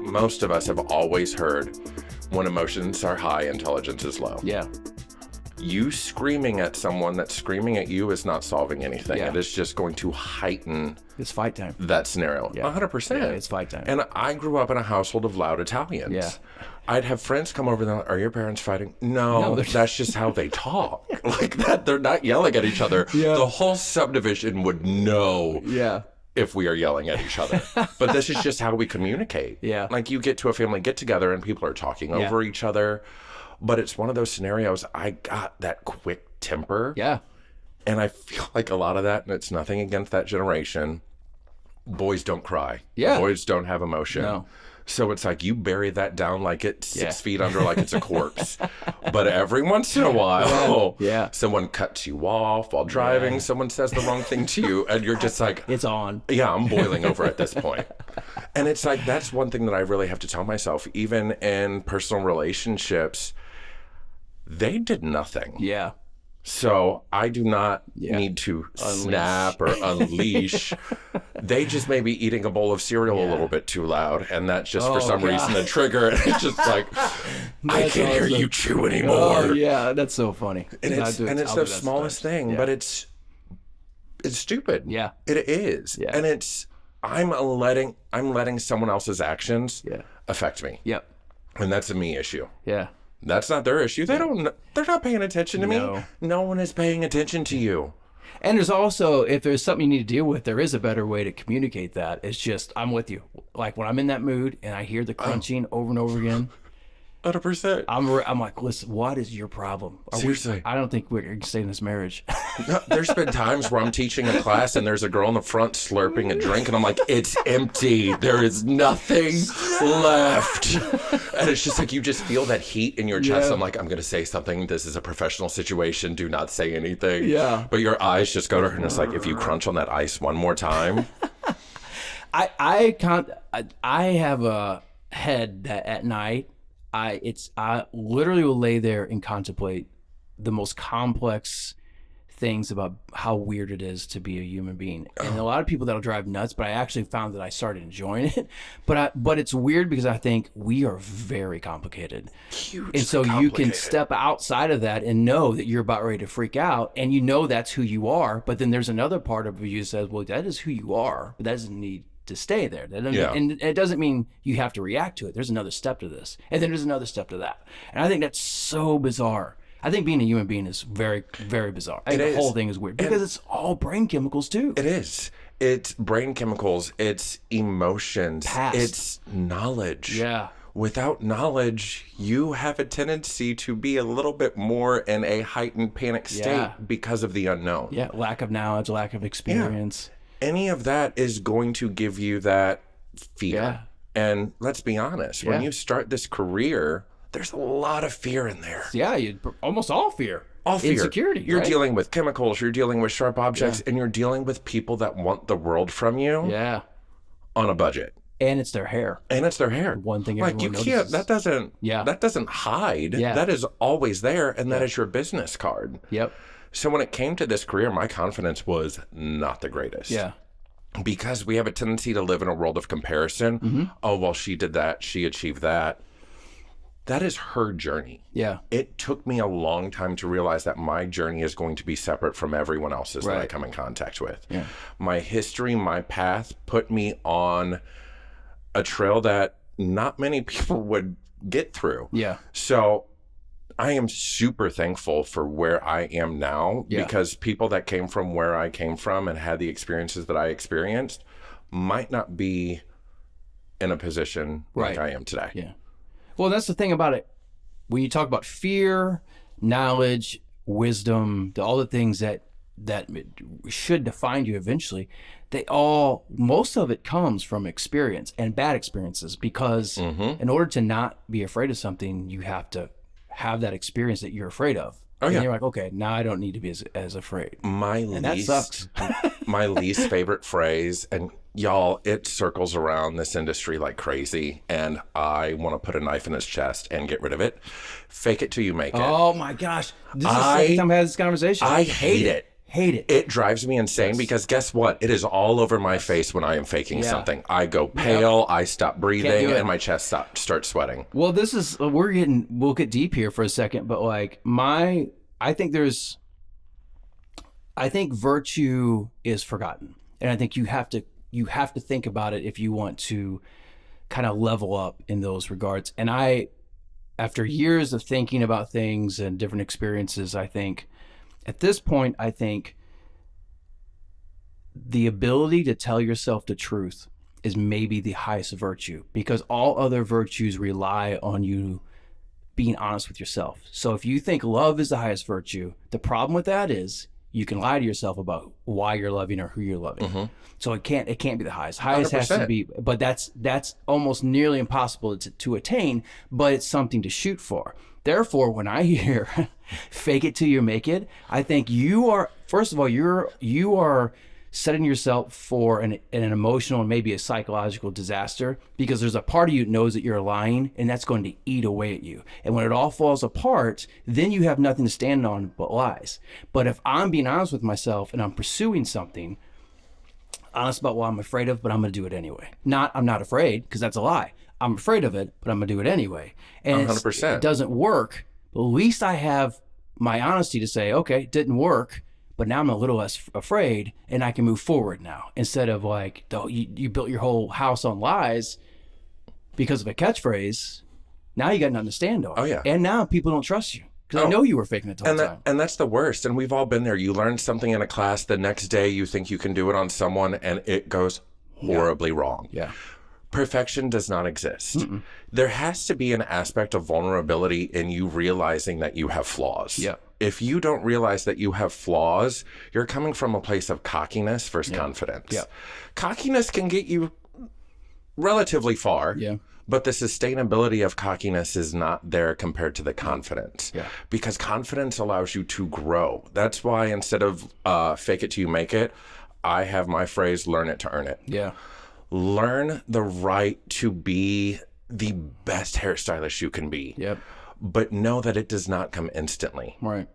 most of us have always heard when emotions are high, intelligence is low. Yeah. You screaming at someone that's screaming at you is not solving anything. Yeah. It is just going to heighten It's fight time. that scenario. Yeah. 100%. Yeah, it's fight time. And I grew up in a household of loud Italians. Yeah. I'd have friends come over and they're like, are your parents fighting? No, that's just how they talk. Like that, they're not yelling at each other. Yeah. The whole subdivision would know Yeah. if we are yelling at each other. But this is just how we communicate. Yeah. Like you get to a family get together and people are talking over each other. But it's one of those scenarios, I got that quick temper. Yeah. And I feel like a lot of that, and it's nothing against that generation, boys don't cry. Yeah. Boys don't have emotion. No. So it's like you bury that down like it's 6 feet under, like it's a corpse. But every once in a while, someone cuts you off while driving, someone says the wrong thing to you, and you're just like, It's on. yeah, I'm boiling over at this point. And it's like, that's one thing that I really have to tell myself, even in personal relationships, they did nothing. Yeah. So I do not need to snap or unleash. They just may be eating a bowl of cereal a little bit too loud, and that's just for some reason a trigger. And it's just like, I can't hear you chew anymore. Oh, yeah, that's so funny. And it's the smallest thing, but it's stupid. Yeah. It is. Yeah. And it's I'm letting someone else's actions affect me. Yep. And that's a me issue. Yeah. That's not their issue. They're not paying attention to me. No one is paying attention to you. And there's also, if there's something you need to deal with, there is a better way to communicate that. It's just, I'm with you. Like when I'm in that mood and I hear the crunching over and over again, 100%. I'm like, listen, what is your problem? Seriously. I don't think we're going to stay in this marriage. No, there's been times where I'm teaching a class and there's a girl in the front slurping a drink and I'm like, it's empty. There is nothing left. And it's just like, you just feel that heat in your chest. I'm like, I'm going to say something. This is a professional situation. Do not say anything. Yeah. But your eyes just go to her and it's like, if you crunch on that ice one more time. I have a head that at night, I literally will lay there and contemplate the most complex things about how weird it is to be a human being. And a lot of people that'll drive nuts, but I actually found that I started enjoying it. But it's weird because I think we are very complicated. And so you can step outside of that and know that you're about ready to freak out, and you know that's who you are. But then there's another part of you that says, well, that is who you are, but that doesn't need to stay there. And it doesn't mean you have to react to it. There's another step to this, and then there's another step to that. And I think that's so bizarre. I think being a human being is very, very bizarre. I think the whole thing is weird because it's all brain chemicals too. It is. It's brain chemicals. It's emotions. It's knowledge. Yeah. Without knowledge, you have a tendency to be a little bit more in a heightened panic state because of the unknown. Yeah. Lack of knowledge, lack of experience. Yeah. Any of that is going to give you that fear. Yeah. And let's be honest, when you start this career, there's a lot of fear in there. Yeah, almost all fear. All fear. Insecurity. You're dealing with chemicals, you're dealing with sharp objects, and you're dealing with people that want the world from you on a budget. And it's their hair. One thing everyone you notices. That doesn't hide. Yeah. That is always there, and that is your business card. Yep. So when it came to this career, my confidence was not the greatest. Yeah. Because we have a tendency to live in a world of comparison. Mm-hmm. Oh, well, she did that. She achieved that. That is her journey. Yeah. It took me a long time to realize that my journey is going to be separate from everyone else's that I come in contact with. Yeah. My history, my path put me on a trail that not many people would get through. Yeah. So I am super thankful for where I am now because people that came from where I came from and had the experiences that I experienced might not be in a position like I am today. Yeah. Well, that's the thing about it. When you talk about fear, knowledge, wisdom, all the things that should define you eventually, most of it comes from experience and bad experiences because in order to not be afraid of something, you have to have that experience that you're afraid of. And you're like, okay, now I don't need to be as afraid. That sucks. My least favorite phrase, and y'all, it circles around this industry like crazy, and I want to put a knife in his chest and get rid of it. Fake it till you make it. Oh my gosh. This is the second time I had this conversation. I hate it. Hate it. It drives me insane because guess what? It is all over my face when I am faking Yeah. something. I go pale, I stop breathing, do it. and my chest starts sweating. Well, we'll get deep here for a second, but like I think virtue is forgotten. And I think you have to think about it if you want to kind of level up in those regards. And after years of thinking about things and different experiences, I think at this point, the ability to tell yourself the truth is maybe the highest virtue, because all other virtues rely on you being honest with yourself. So if you think love is the highest virtue, the problem with that is you can lie to yourself about why you're loving or who you're loving. So it can't be the highest. Highest 100%. Has to be, but that's almost nearly impossible to attain, but it's something to shoot for. Therefore, when I hear fake it till you make it, I think you are, first of all, you are setting yourself for an emotional and maybe a psychological disaster, because there's a part of you that knows that you're lying, and that's going to eat away at you. And when it all falls apart, then you have nothing to stand on but lies. But if I'm being honest with myself and I'm pursuing something, honest about what I'm afraid of, but I'm going to do it anyway. I'm not afraid, because that's a lie. I'm afraid of it, but I'm going to do it anyway. And 100%. It doesn't work, but at least I have my honesty to say, okay, it didn't work, but now I'm a little less afraid, and I can move forward now. Instead of like, you built your whole house on lies because of a catchphrase. Now you got nothing to stand on. Oh, yeah. And now people don't trust you, because I know you were faking it the whole time. And that's the worst. And we've all been there. You learn something in a class, the next day you think you can do it on someone, and it goes horribly wrong. Yeah. Perfection does not exist. There has to be an aspect of vulnerability in you realizing that you have flaws. Yeah. If you don't realize that you have flaws, you're coming from a place of cockiness versus confidence. Yeah. Cockiness can get you relatively far. Yeah. But the sustainability of cockiness is not there compared to the confidence. Yeah. Because confidence allows you to grow. That's why instead of fake it till you make it, I have my phrase, learn it to earn it. Yeah. Learn the right to be the best hairstylist you can be. Yep. But know that it does not come instantly. Right.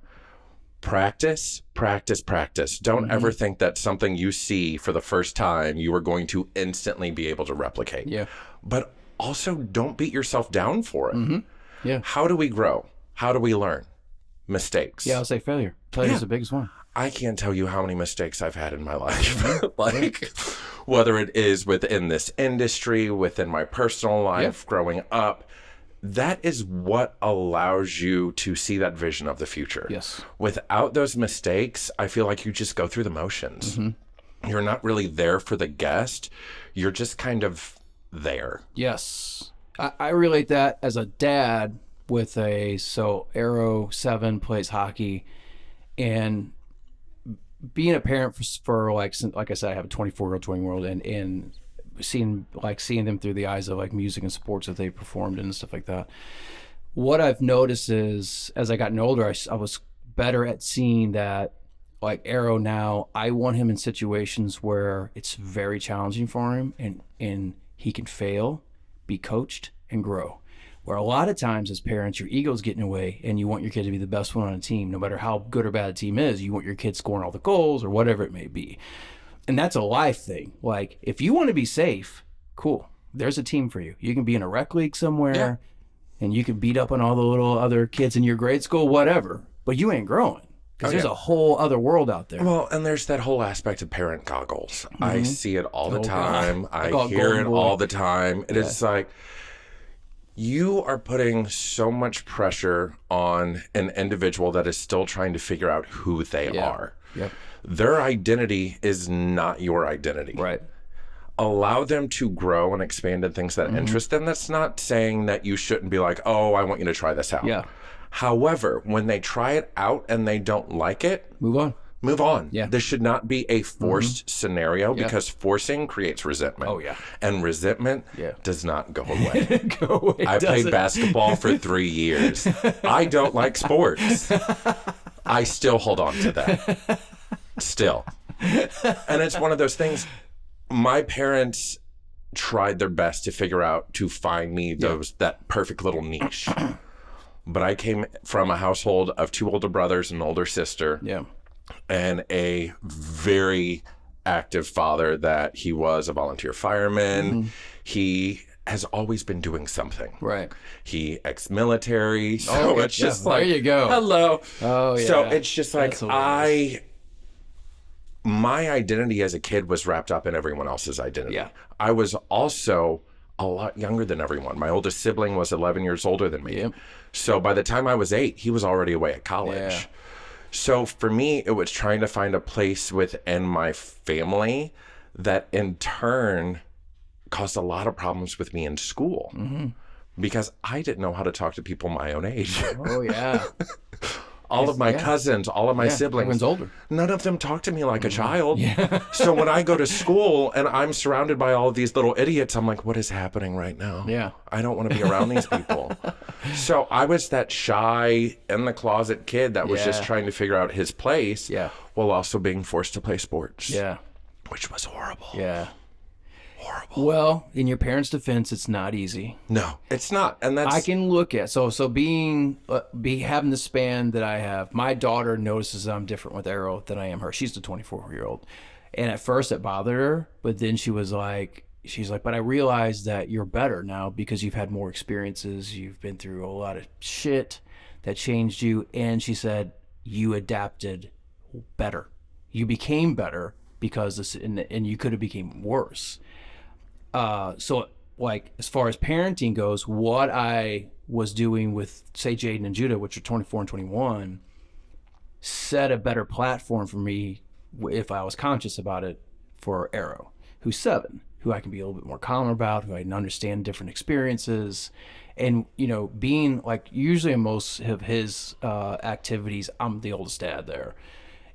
Practice, practice, practice. Don't ever think that something you see for the first time you are going to instantly be able to replicate. Yeah. But also don't beat yourself down for it. Yeah. How do we grow? How do we learn? Mistakes. Yeah, I'll say failure. Failure is the biggest one. I can't tell you how many mistakes I've had in my life. Like, whether it is within this industry, within my personal life, growing up, that is what allows you to see that vision of the future. Yes. Without those mistakes, I feel like you just go through the motions. You're not really there for the guest. You're just kind of there. Yes. I relate that as a dad with Arrow 7 plays hockey, and being a parent for like I said, I have a 24-year-old, 20-year-old, and seeing them through the eyes of like music and sports that they performed in and stuff like that. What I've noticed is, as I gotten older, I was better at seeing that, like Arrow now, I want him in situations where it's very challenging for him, and he can fail, be coached, and grow. Where a lot of times as parents, your ego's getting away, and you want your kid to be the best one on a team. No matter how good or bad a team is, you want your kid scoring all the goals or whatever it may be. And that's a life thing. Like, if you want to be safe, cool. There's a team for you. You can be in a rec league somewhere, and you can beat up on all the little other kids in your grade school, whatever. But you ain't growing, because there's a whole other world out there. Well, and there's that whole aspect of parent goggles. I see it all the time. I call it hear it golden boy. all the time. And it's like, you are putting so much pressure on an individual that is still trying to figure out who they are. Yep. Their identity is not your identity. Right. Allow them to grow and expand in things that interest them. That's not saying that you shouldn't be like, oh, I want you to try this out. Yeah. However, when they try it out and they don't like it, Move on. move on. Yeah. This should not be a forced scenario, because forcing creates resentment. Oh, yeah. And resentment does not go away. Go away. I played basketball for 3 years. I don't like sports. I still hold on to that. Still. And it's one of those things. My parents tried their best to figure out, to find me that perfect little niche. But I came from a household of 2 older brothers and an older sister. Yeah. and a very active father that he was a volunteer fireman. He has always been doing something. Right. He ex-military. So it's just like, there you go. hello. Oh, yeah. So it's just like, That's hilarious. my identity as a kid was wrapped up in everyone else's identity. Yeah. I was also a lot younger than everyone. My oldest sibling was 11 years older than me. Yep. So by the time I was 8, he was already away at college. Yeah. So for me, it was trying to find a place within my family that in turn caused a lot of problems with me in school because I didn't know how to talk to people my own age. Oh, yeah. All of my cousins, all of my siblings, everyone's older. none of them talk to me like a child. So when I go to school and I'm surrounded by all of these little idiots, I'm like, what is happening right now? Yeah. I don't want to be around these people. So I was that shy, in the closet kid that was just trying to figure out his place while also being forced to play sports. Yeah. Which was horrible. Yeah. Horrible. Well, in your parents' defense, it's not easy. No, it's not. And that's... I can look at so being having the span that I have. My daughter notices I'm different with Arrow than I am her. She's the 24-year-old, and at first it bothered her, but then she's like, but I realize that you're better now because you've had more experiences. You've been through a lot of shit that changed you, and she said you adapted better. You became better because this, and you could have became worse. So like as far as parenting goes, what I was doing with say Jaden and Judah, which are 24 and 21, set a better platform for me if I was conscious about it for Arrow, who's 7, who I can be a little bit more calm about, who I can understand different experiences. And, being like usually in most of his activities, I'm the oldest dad there.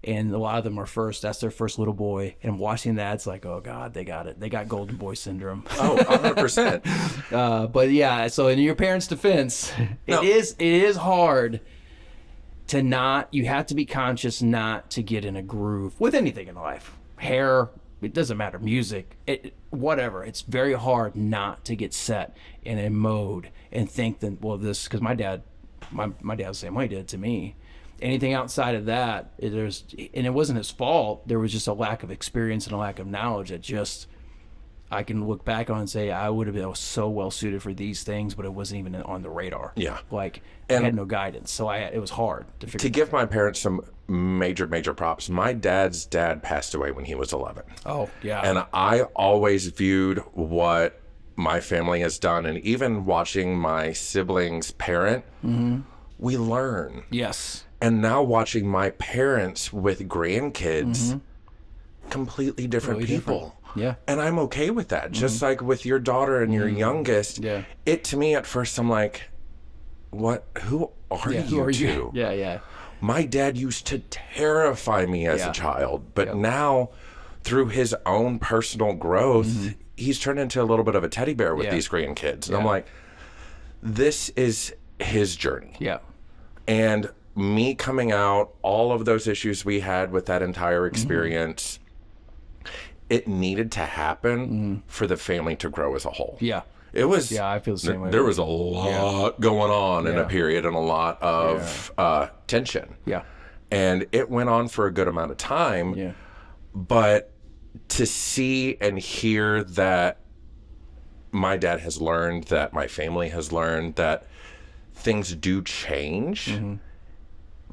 And a lot of them are that's their first little boy. And watching that, it's like, oh God, they got it. They got golden boy syndrome. Oh, 100%. But yeah, so in your parents' defense, it is hard to you have to be conscious not to get in a groove with anything in life. Hair, it doesn't matter, music, whatever. It's very hard not to get set in a mode and think that, well, because my dad was the same way he did to me. Anything outside of that, and it wasn't his fault. There was just a lack of experience and a lack of knowledge that I can look back on and say I was so well suited for these things, but it wasn't even on the radar. Yeah. Like I had no guidance, so it was hard to figure. To give my parents some major props, my dad's dad passed away when he was 11. Oh yeah. And I always viewed what my family has done, and even watching my siblings parent, we learn. Yes. And now watching my parents with grandkids, completely different people. Yeah. And I'm okay with that. Just like with your daughter and your youngest. Yeah. It, to me, at first, I'm like, who are you two? Yeah, yeah. My dad used to terrify me as a child, but now through his own personal growth, he's turned into a little bit of a teddy bear with these grandkids. And I'm like, this is his journey. Yeah. And me coming out, all of those issues we had with that entire experience, it needed to happen for the family to grow as a whole. Yeah. It was. Yeah, I feel the same way. There was a lot going on in a period and a lot of tension. Yeah. And it went on for a good amount of time. Yeah. But to see and hear that my dad has learned, that my family has learned, that things do change,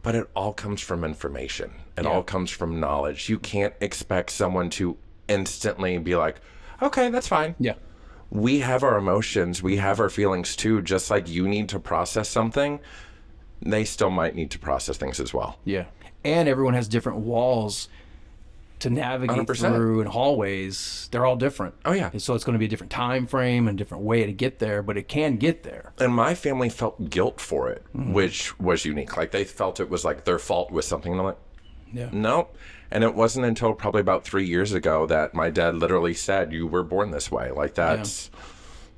but it all comes from information. It all comes from knowledge. You can't expect someone to instantly be like, okay, that's fine. Yeah. We have our emotions. We have our feelings too. Just like you need to process something, they still might need to process things as well. Yeah. And everyone has different walls to navigate 100%. through, and hallways. They're all different. Oh, yeah. And so it's going to be a different time frame and a different way to get there, but it can get there. And my family felt guilt for it, which was unique. Like they felt it was like their fault with something. And I'm like, nope. And it wasn't until probably about 3 years ago that my dad literally said, you were born this way. Like that's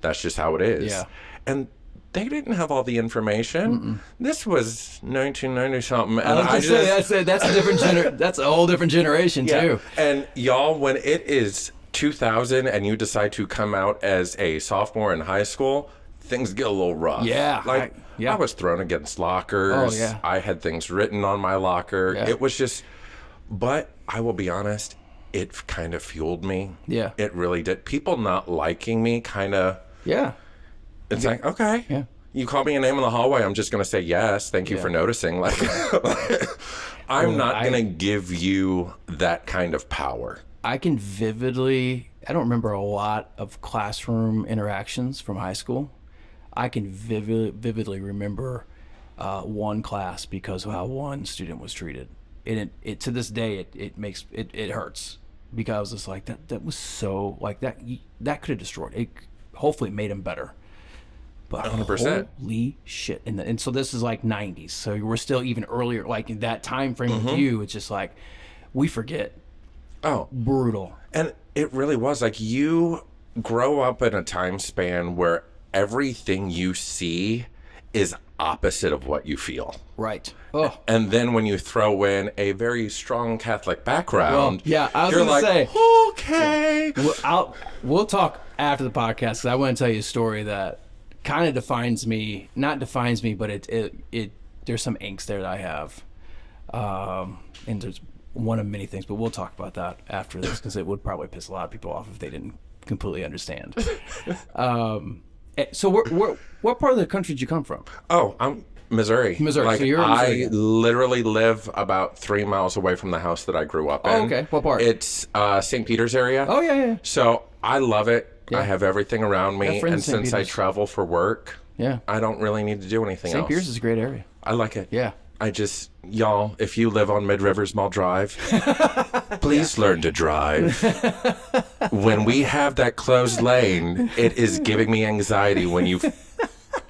just how it is. Yeah. And they didn't have all the information. This was 1990 something. And I was gonna say, that's a different that's a whole different generation too. And y'all, when it is 2000 and you decide to come out as a sophomore in high school, things get a little rough. Yeah. Like I was thrown against lockers. Oh, yeah. I had things written on my locker. Yeah. It was just But I will be honest, it kind of fueled me. Yeah. It really did. People not liking me kind of, Yeah. it's like, okay. Yeah. You call me a name in the hallway, I'm just going to say yes. Thank you for noticing. Like, I'm not going to give you that kind of power. I can vividly, I don't remember a lot of classroom interactions from high school. I can vividly remember one class because of how one student was treated. And it to this day, it hurts because I was just like, that was so, like, that could have destroyed it. Hopefully it made him better. But 100%. Holy shit. And so this is like 90s. So we're still even earlier, like in that time frame with you, it's just like, we forget. Oh. Brutal. And it really was. Like, you grow up in a time span where everything you see is opposite of what you feel. Right. Oh. And then when you throw in a very strong Catholic background, I was you're gonna like, say, okay. We'll talk after the podcast because I want to tell you a story that kind of defines me. Not defines me, but it there's some angst there that I have, and there's one of many things. But we'll talk about that after this because it would probably piss a lot of people off if they didn't completely understand. So what part of the country did you come from? Oh, I'm Missouri. Missouri. Like, So you're in Missouri. I literally live about 3 miles away from the house that I grew up in. Oh, okay. What part? It's St. Peter's area. Oh, yeah. So I love it. Yeah. I have everything around me. Got friends And in St. since I Peter's. travel for work, Yeah. I don't really need to do anything else. St. Peter's is a great area. I like it. Yeah. Y'all, if you live on Mid Rivers Mall Drive, please learn to drive. When we have that closed lane, it is giving me anxiety when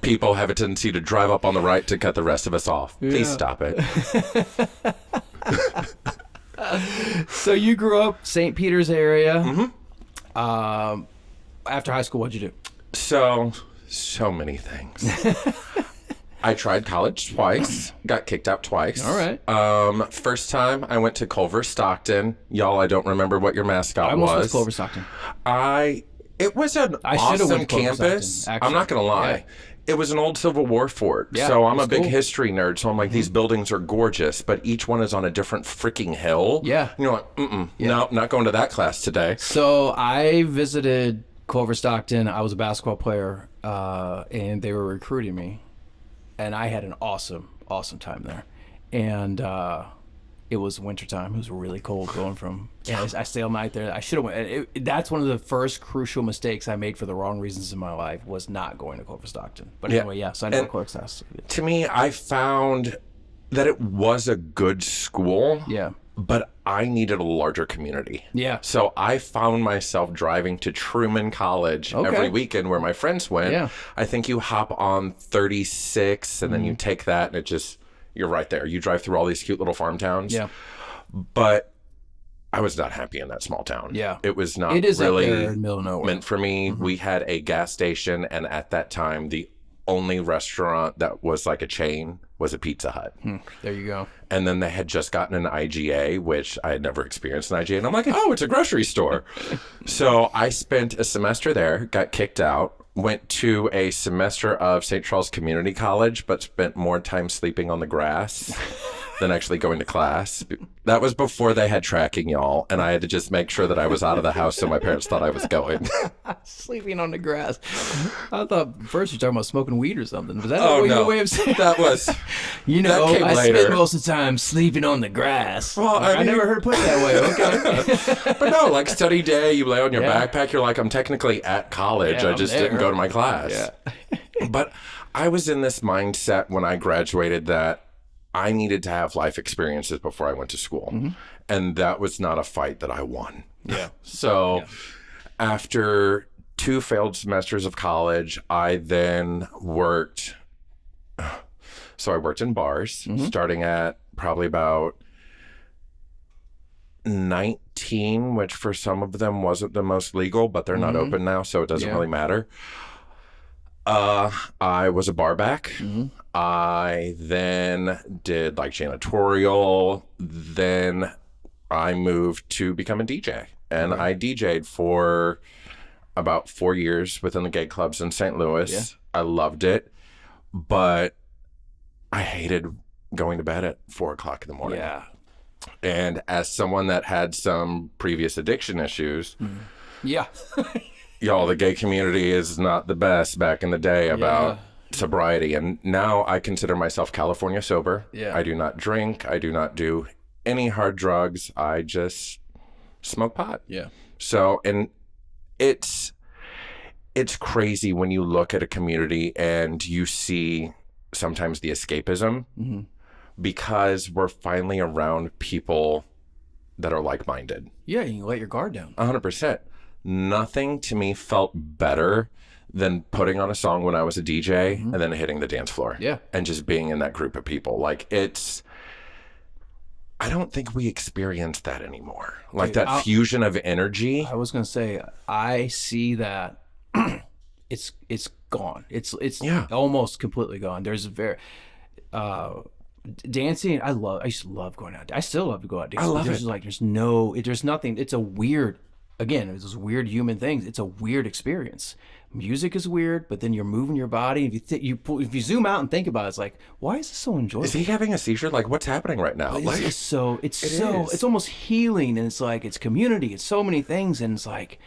people have a tendency to drive up on the right to cut the rest of us off. Please stop it. So you grew up St. Peter's area. Mm-hmm. After high school, what'd you do? So many things. I tried college twice, got kicked out twice. All right. First time I went to Culver Stockton. Y'all, I don't remember what your mascot I almost went was. to Culver Stockton. It was an I should've awesome went to Culver campus. Stockton, actually. I'm not gonna lie. Yeah. It was an old Civil War fort. Yeah, So I'm it a was big cool. history nerd. So I'm like, these buildings are gorgeous, but each one is on a different freaking hill. Yeah. And you're like, no, not going to that class today. So I visited Culver Stockton. I was a basketball player, and they were recruiting me, and I had an awesome time there. And it was wintertime. It was really cold going from. And I stayed all night there. I should have went. That's one of the first crucial mistakes I made for the wrong reasons in my life was not going to Culver Stockton. But anyway, yeah. So I never Culver Stockton. To me, I found that it was a good school. Yeah. But I needed a larger community. Yeah. So I found myself driving to Truman College every weekend where my friends went. Yeah. I think you hop on 36 and then you take that and you're right there. You drive through all these cute little farm towns. Yeah. But I was not happy in that small town. Yeah. It was not It is really up there in the middle of nowhere. meant for me. We had a gas station, and at that time, the only restaurant that was like a chain was a Pizza Hut. There you go. And then they had just gotten an IGA, which I had never experienced an IGA. And I'm like, oh, it's a grocery store. So I spent a semester there, got kicked out, went to a semester of St. Charles Community College, but spent more time sleeping on the grass than actually going to class. That was before they had tracking, y'all. And I had to just make sure that I was out of the house so my parents thought I was going. Sleeping on the grass. I thought first you were talking about smoking weed or something. Was that no. your way of saying That was... You know, That came I later. spent most of the time sleeping on the grass. Well, I never heard it put that way. Okay. But no, like study day, you lay on your backpack, you're like, I'm technically at college. Yeah, I just I'm there. didn't go to my class. Yeah. But I was in this mindset when I graduated that I needed to have life experiences before I went to school. Mm-hmm. And that was not a fight that I won. Yeah. So after 2 failed semesters of college, I then worked. So I worked in bars, starting at probably about 19, which for some of them wasn't the most legal, but they're not open now, so it doesn't really matter. I was a bar back. I then did like janitorial. Then I moved to become a DJ. And I DJ'd for about 4 years within the gay clubs in St. Louis. Yeah. I loved it, but I hated going to bed at 4 o'clock in the morning. Yeah. And as someone that had some previous addiction issues, Yeah. y'all, the gay community is not the best back in the day about sobriety. And now I consider myself California sober. Yeah. I do not drink. I do not do any hard drugs. I just smoke pot. Yeah. So, and it's crazy when you look at a community and you see sometimes the escapism because we're finally around people that are like-minded. Yeah, you can let your guard down. 100%. Nothing to me felt better than putting on a song when I was a DJ and then hitting the dance floor. Yeah. And just being in that group of people. Like, I don't think we experience that anymore. Like, Dude, that fusion of energy. I was going to say, I see that it's gone. It's almost completely gone. There's dancing. I used to love going out. I still love to go out dancing. I love it. Like, there's nothing. It's a weird, again, it's those weird human things. It's a weird experience. Music is weird, but then you're moving your body. If you zoom out and think about it, it's like, why is this so enjoyable? Is he having a seizure? Like, what's happening right now? It's almost healing, and it's like, it's community. It's so many things, and it's like,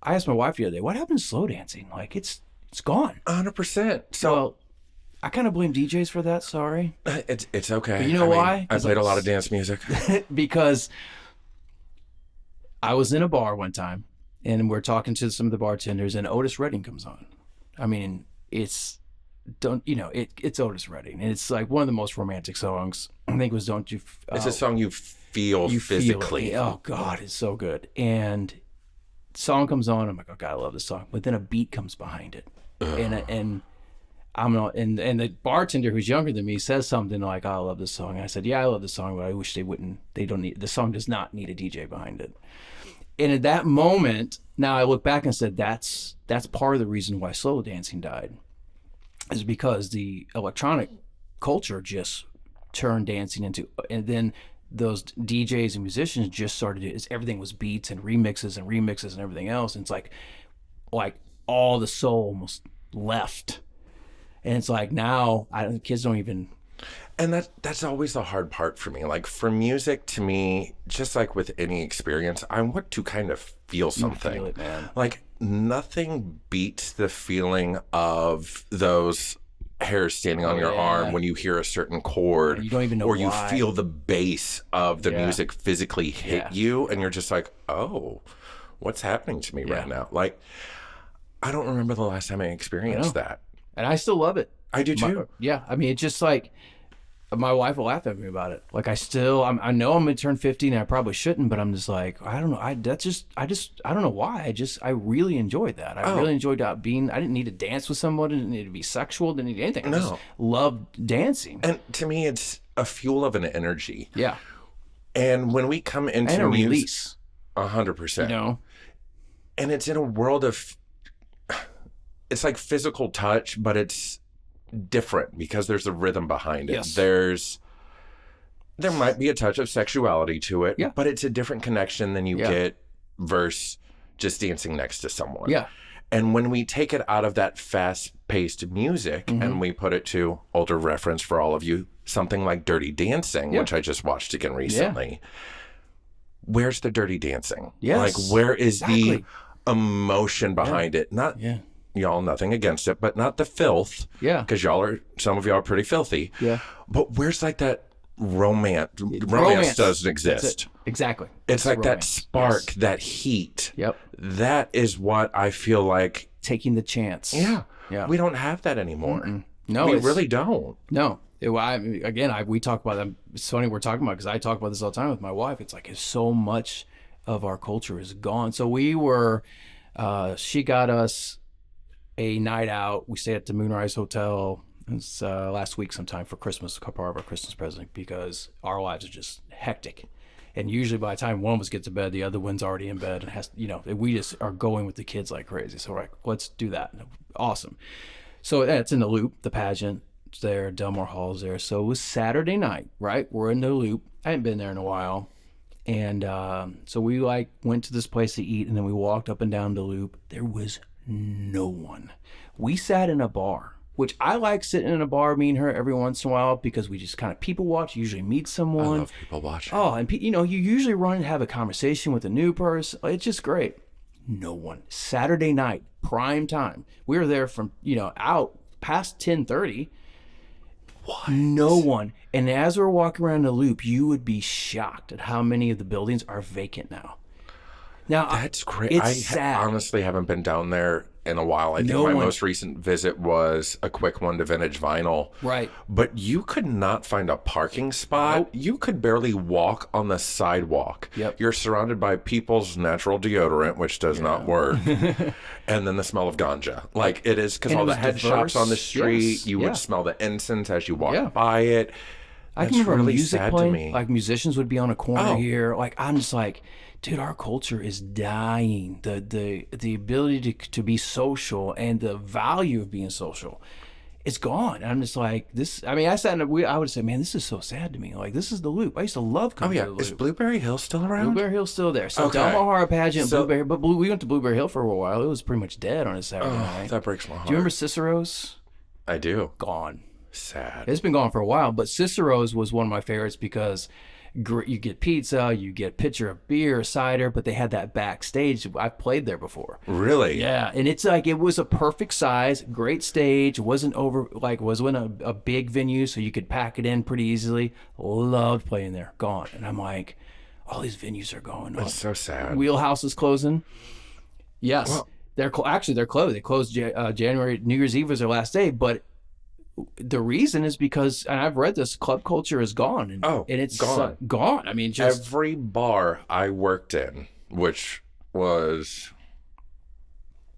I asked my wife the other day, what happened to slow dancing? Like, it's gone. 100%. So well, I kind of blame DJs for that. Sorry. it's okay. But you know why? I played a lot of dance music. Because I was in a bar one time, and we're talking to some of the bartenders, and Otis Redding comes on. I mean, it's Otis Redding, and it's like one of the most romantic songs. I think it was "Don't You." It's a song you feel physically. Feel it. Oh God, it's so good. And song comes on, I'm like, oh God, I love this song. But then a beat comes behind it, and I'm not. And the bartender, who's younger than me, says something like, oh, I love this song. And I said, yeah, I love this song, but I wish they wouldn't. They don't need. The song does not need a DJ behind it. And at that moment, now I look back and said, that's part of the reason why slow dancing died, is because the electronic culture just turned dancing into, and then those DJs and musicians just started to, everything was beats and remixes and everything else. And it's like all the soul almost left. And it's like, now kids don't even. And that's always the hard part for me. Like, for music, to me, just like with any experience, I want to kind of feel something. Feel it, man. Like, nothing beats the feeling of those hairs standing on your arm when you hear a certain chord, and you don't even know or why. you feel the bass of the music physically hit you, and you're just like, oh, what's happening to me right now? Like, I don't remember the last time I experienced that. And I still love it. I do too. I mean, it's just like, my wife will laugh at me about it. Like, I know I'm gonna turn 50 and I probably shouldn't, but I'm just like, I don't know. I don't know why. I really enjoyed that. I really enjoyed being. I didn't need to dance with someone. I didn't need to be sexual. Didn't need anything. I just loved dancing. And to me, it's a fuel of an energy. Yeah. And when we come into a release, 100%. You know. And it's in a world of, it's like physical touch, but it's different because there's a rhythm behind it. Yes. There might be a touch of sexuality to it, Yeah. but it's a different connection than you get versus just dancing next to someone. Yeah. And when we take it out of that fast-paced music and we put it to, older reference for all of you, something like Dirty Dancing, which I just watched again recently. Where's the Dirty Dancing? Yes. Like, where is the emotion behind it? Not y'all, nothing against it, but not the filth. Yeah. Because some of y'all are pretty filthy. Yeah. But where's like that romance? Romance doesn't exist. Exactly. It's like romance. That spark, that heat. Yep. That is what I feel like. Taking the chance. Yeah. Yeah. We don't have that anymore. No, we really don't. No. We talk about that. It's funny we're talking about, because I talk about this all the time with my wife. It's like, so much of our culture is gone. So we were, she got us a night out. We stayed at the Moonrise Hotel. It was last week sometime for Christmas, part of our Christmas present, because our lives are just hectic. And usually by the time one of us gets to bed, the other one's already in bed, and we just are going with the kids like crazy. So we're like, let's do that. Awesome. So it's in the Loop, the pageant. It's there, Delmar Hall's there. So it was Saturday night, right? We're in the Loop. I hadn't been there in a while. And so we went to this place to eat, and then we walked up and down the Loop. There was no one. We sat in a bar which I like sitting in a bar, me and her, every once in a while, because we just kind of people watch, usually meet I someone. love people watching. Oh, and you know, you usually run and have a conversation with a new person. It's just great. No one. Saturday night, prime time. We were there from, you know, out past 10:30. What? No one. And as we're walking around the loop, you would be shocked at how many of the buildings are vacant now. Now, That's great. It's sad. Honestly haven't been down there in a while. I think No my one- most recent visit was a quick one to Vintage Vinyl. Right. But you could not find a parking spot. Nope. You could barely walk on the sidewalk. Yep. You're surrounded by people's natural deodorant, which does not work. And then the smell of ganja. Like it is because And all it the was head shops on the diverse. street, Yes. you Yeah. would smell the incense as you walk Yeah. by it. I That's can remember really music sad playing. to me. Like musicians would be on a corner Oh. here. Like I'm just like, dude, our culture is dying. The ability to be social and the value of being social, it's gone. And I'm just like this. I mean, I sat in I would say, man, this is so sad to me. Like this is the loop. I used to love Oh coming yeah, to the is loop. Blueberry Hill still around? Blueberry Hill's still there. So Okay. Del Mar pageant, So- Blueberry, but we went to Blueberry Hill for a while. It was pretty much dead on a Saturday night. That breaks my heart. Do you remember Cicero's? I do. Gone. Sad. It's been gone for a while, but Cicero's was one of my favorites because you get pizza, you get a pitcher of beer, cider, but they had that backstage. I've played there before. Really? Yeah, and it's like it was a perfect size, great stage. Wasn't a big venue, so you could pack it in pretty easily. Loved playing there. Gone, and I'm like, all these venues are going. It's so sad. Wheelhouse is closing. Yes, Well- they're actually they're closed. They closed January. New Year's Eve was their last day, but the reason is because, and I've read this, club culture is gone. And, Oh, and it's gone. gone. I mean, just Every bar I worked in, which was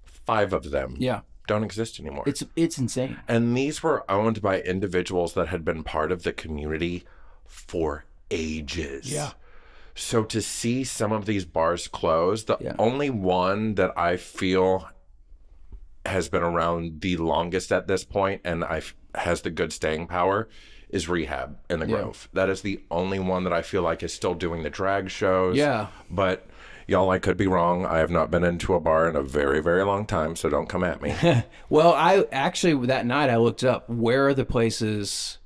5 of them, yeah, don't exist anymore. it's insane. And these were owned by individuals that had been part of the community for ages. Yeah. So to see some of these bars close, the Yeah. only one that I feel has been around the longest at this point and has the good staying power is Rehab in the Yeah. Grove. That is the only one that I feel like is still doing the drag shows. Yeah. But y'all, I could be wrong. I have not been into a bar in a very, very long time, so don't come at me. Well, I actually that night I looked up where are the places.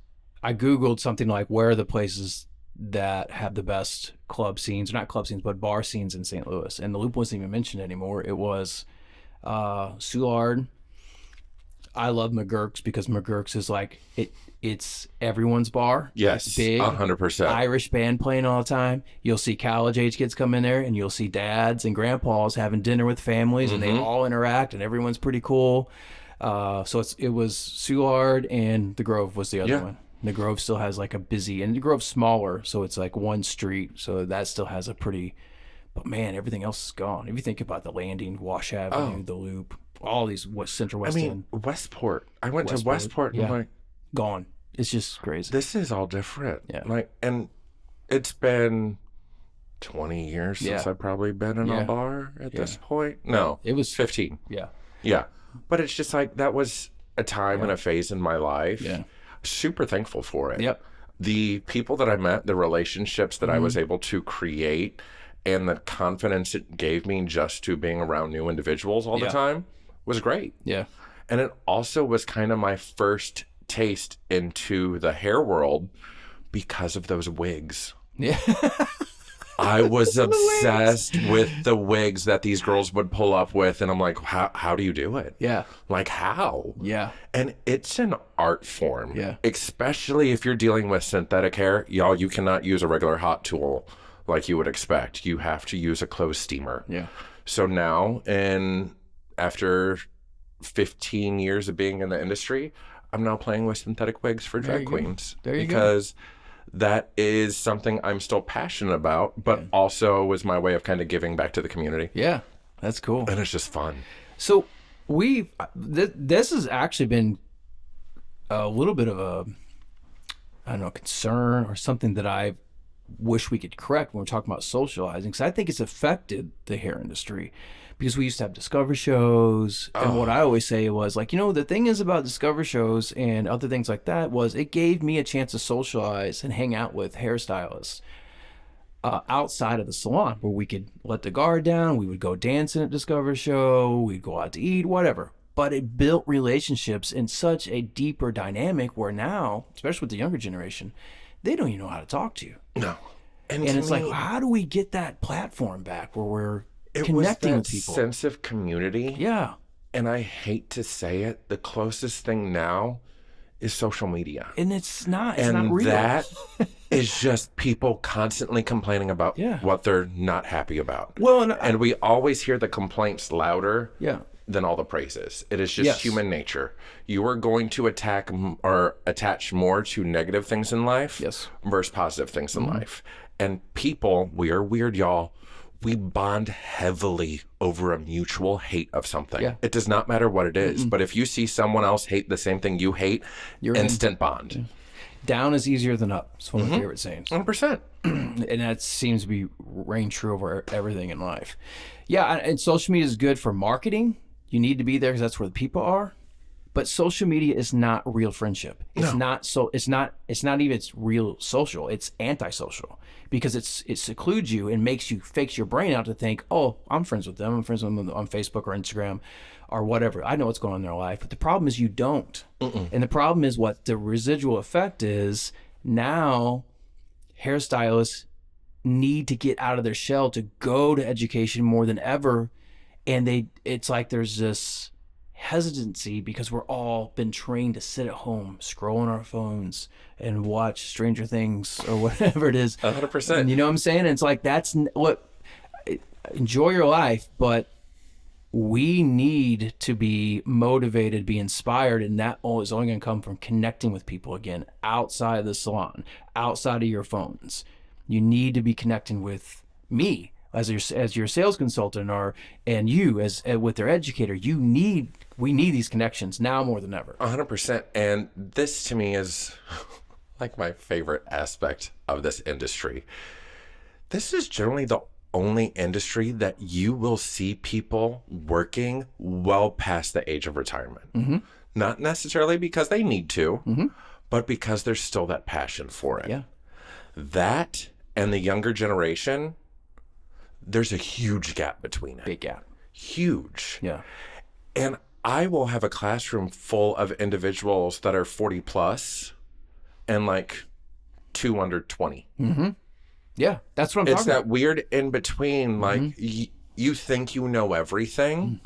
I Googled something like where are the places that have the best club scenes, or not club scenes, but bar scenes in St. Louis. And the Loop wasn't even mentioned anymore. It was Soulard. I love McGurk's because McGurk's is like it's everyone's bar. Yes, It's big. 100%. Irish band playing all the time. You'll see college age kids come in there, and you'll see dads and grandpas having dinner with families, and they all interact, and everyone's pretty cool. So it was Soulard and the Grove was the other Yeah. one. The Grove still has like a busy, and the Grove's smaller, so it's like one street, so that still has a pretty. But man, everything else is gone. If you think about the Landing, Wash Avenue, the Loop, all these Central West End, Westport. I went to Westport, Westport and yeah. I'm like, gone. It's just crazy. this is all different. Yeah. Like, and it's been 20 years since Yeah. I've probably been in Yeah. a bar at this point. No, It was 15. Yeah. Yeah. But it's just like, that was a time and a phase in my life. Yeah. Super thankful for it. Yep. The people that I met, the relationships that I was able to create, and the confidence it gave me just to being around new individuals all the Yeah. time was great. Yeah. And it also was kind of my first taste into the hair world because of those wigs. Yeah. I was obsessed with the wigs that these girls would pull up with. And I'm like, how do you do it? Yeah. Like, how? Yeah. And it's an art form. Yeah. Especially if you're dealing with synthetic hair. Y'all, you cannot use a regular hot tool like you would expect. You have to use a clothes steamer. Yeah. So now, and after 15 years of being in the industry, I'm now playing with synthetic wigs for There drag you go. queens. There you go. Because that is something I'm still passionate about, but also was my way of kind of giving back to the community. Yeah. That's cool. And it's just fun. So this has actually been a little bit of a, I don't know, concern or something that I wish we could correct when we're talking about socializing, because I think it's affected the hair industry because we used to have Discover shows. And what I always say was like, the thing is about Discover shows and other things like that was it gave me a chance to socialize and hang out with hairstylists outside of the salon where we could let the guard down. We would go dancing at Discover show. We'd go out to eat, whatever. but it built relationships in such a deeper dynamic where now, especially with the younger generation, they don't even know how to talk to you. No. And it's like, how do we get that platform back where we're it connecting was with that people? sense of community. Yeah. And I hate to say it, the closest thing now is social media. And it's not And real. that is just people constantly complaining about Yeah. what they're not happy about. Well, and we always hear the complaints louder yeah. than all the praises. It is just Yes. human nature. You are going to or attach more to negative things in life Yes. versus positive things in life. And people, we are weird, y'all. We bond heavily over a mutual hate of something. Yeah. It does not matter what it is, but if you see someone else hate the same thing you hate, You're instant bond. Down is easier than up. It's one of my favorite sayings. 100%. And that seems to be reign true over everything in life. Yeah, and social media is good for marketing. You need to be there because that's where the people are. But social media is not real friendship. It's not even real social. It's antisocial because it secludes you and fakes your brain out to think, oh, I'm friends with them. I'm friends with them on Facebook or Instagram or whatever. I know what's going on in their life. But the problem is you don't. And the problem is what the residual effect is now hairstylists need to get out of their shell to go to education more than ever. And it's like there's this hesitancy because we're all been trained to sit at home, scroll on our phones and watch Stranger Things or whatever it is. 100%. You know what I'm saying? And it's like, enjoy your life, but we need to be motivated, be inspired, and that is only going to come from connecting with people again, outside of the salon, outside of your phones. You need to be connecting with me as your sales consultant, and you as with their educator. We need these connections now more than ever. 100%. And this to me is like my favorite aspect of this industry. This is generally the only industry that you will see people working well past the age of retirement. Not necessarily because they need to, but because there's still that passion for it. Yeah. That and the younger generation, there's a huge gap between it. Big gap. Huge. Yeah. And I will have a classroom full of individuals that are 40 plus and like 2 under 20. Yeah, that's what I'm It's talking that about. weird in between, like you think you know everything,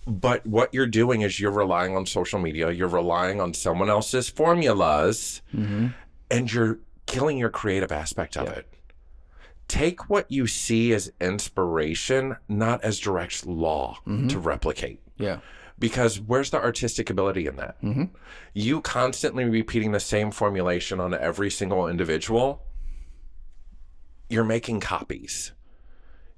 but what you're doing is you're relying on social media, you're relying on someone else's formulas, and you're killing your creative aspect of it. Take what you see as inspiration, not as direct law to replicate. Yeah. Because where's the artistic ability in that? You constantly repeating the same formulation on every single individual, you're making copies.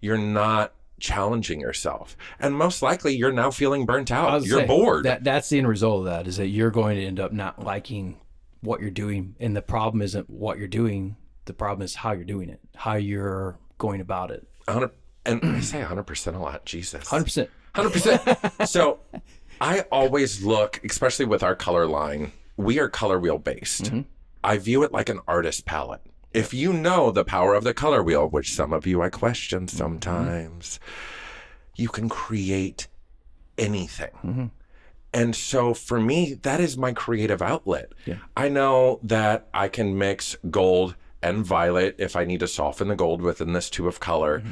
You're not challenging yourself. And most likely you're now feeling burnt out. You're bored. That's the end result of that, is that you're going to end up not liking what you're doing. And the problem isn't what you're doing. The problem is how you're doing it, how you're going about it. 100, and I say 100% a lot. Jesus. 100%. 100%. So I always look, especially with our color line, we are color wheel based. I view it like an artist palette. If you know the power of the color wheel, which some of you I question sometimes, you can create anything. And so for me, that is my creative outlet. Yeah. I know that I can mix gold and violet if I need to soften the gold within this tube of color.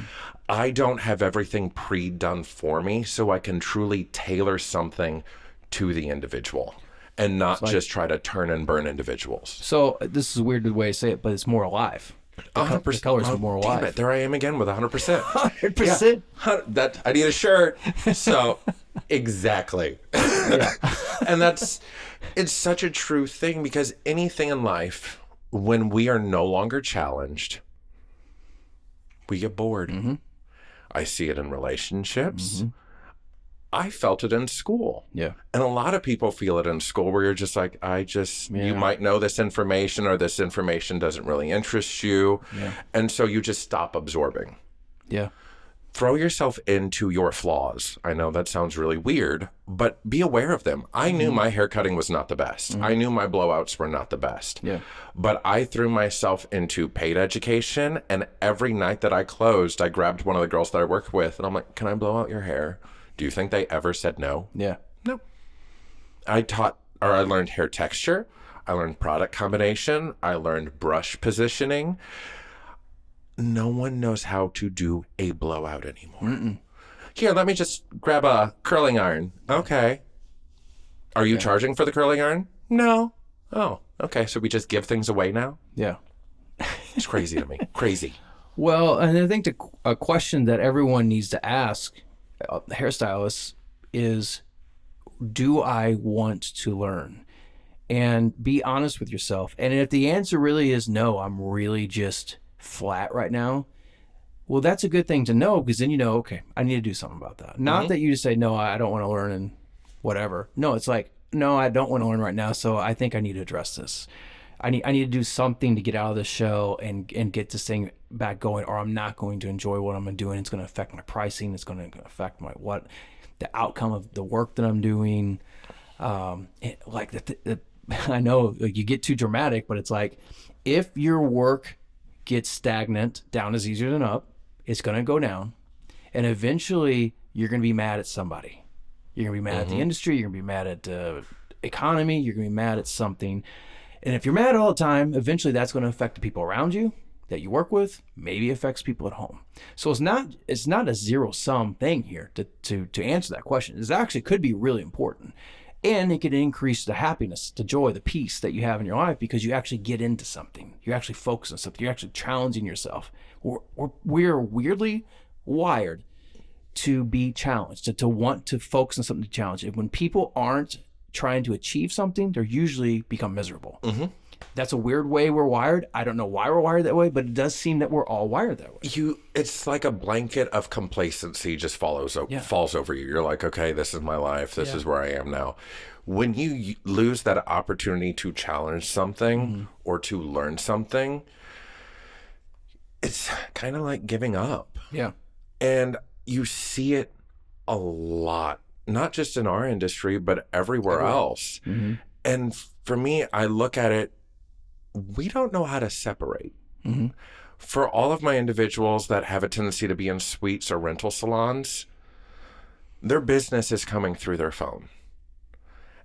I don't have everything pre-done for me, so I can truly tailor something to the individual and not just try to turn and burn individuals. So this is a weird way to say it, but it's more alive. 100%. The colors are more alive. Damn it, there I am again with 100%. 100%. Yeah, that I need a shirt. So exactly. And it's such a true thing, because anything in life, when we are no longer challenged, we get bored. I see it in relationships. I felt it in school. Yeah. And a lot of people feel it in school, where you're just like, you might know this information, or this information doesn't really interest you. Yeah. And so you just stop absorbing. Yeah. Throw yourself into your flaws. I know that sounds really weird, but be aware of them. I knew my haircutting was not the best. I knew my blowouts were not the best. Yeah. But I threw myself into paid education, and every night that I closed, I grabbed one of the girls that I worked with, and I'm like, can I blow out your hair? Do you think they ever said no? Yeah. No. I learned hair texture. I learned product combination. I learned brush positioning. No one knows how to do a blowout anymore. Here, let me just grab a curling iron. Okay. Are you charging for the curling iron? No. Oh, okay. So we just give things away now? Yeah. It's crazy to me. Crazy. Well, and I think a question that everyone needs to ask hairstylists is, do I want to learn? And be honest with yourself. And if the answer really is no, I'm really just flat right now, well, that's a good thing to know, because then you know, okay, I need to do something about that. Not that you just say, no, I don't want to learn and whatever. No, it's like, no, I don't want to learn right now, so I think I need to address this. I need to do something to get out of this show and get this thing back going, or I'm not going to enjoy what I'm doing. It's going to affect my pricing. It's going to affect the outcome of the work that I'm doing. I know you get too dramatic, but it's like, if your work gets stagnant, down is easier than up. It's going to go down, and eventually you're going to be mad at somebody. You're going to be mad at the industry. You're going to be mad at the economy. You're going to be mad at something. And if you're mad all the time, eventually that's going to affect the people around you that you work with, maybe affects people at home. So it's not a zero-sum thing here to answer that question. It actually could be really important. And it can increase the happiness, the joy, the peace that you have in your life, because you actually get into something. You actually focus on something. You're actually challenging yourself. We're weirdly wired to be challenged, to want to focus on something to challenge it. When people aren't trying to achieve something, they usually become miserable. That's a weird way we're wired. I don't know why we're wired that way, but it does seem that we're all wired that way. It's like a blanket of complacency just falls over you. You're like, okay, this is my life. This is where I am now. When you lose that opportunity to challenge something or to learn something, it's kind of like giving up. Yeah. And you see it a lot, not just in our industry, but everywhere else. And for me, I look at it, we don't know how to separate. For all of my individuals that have a tendency to be in suites or rental salons, their business is coming through their phone.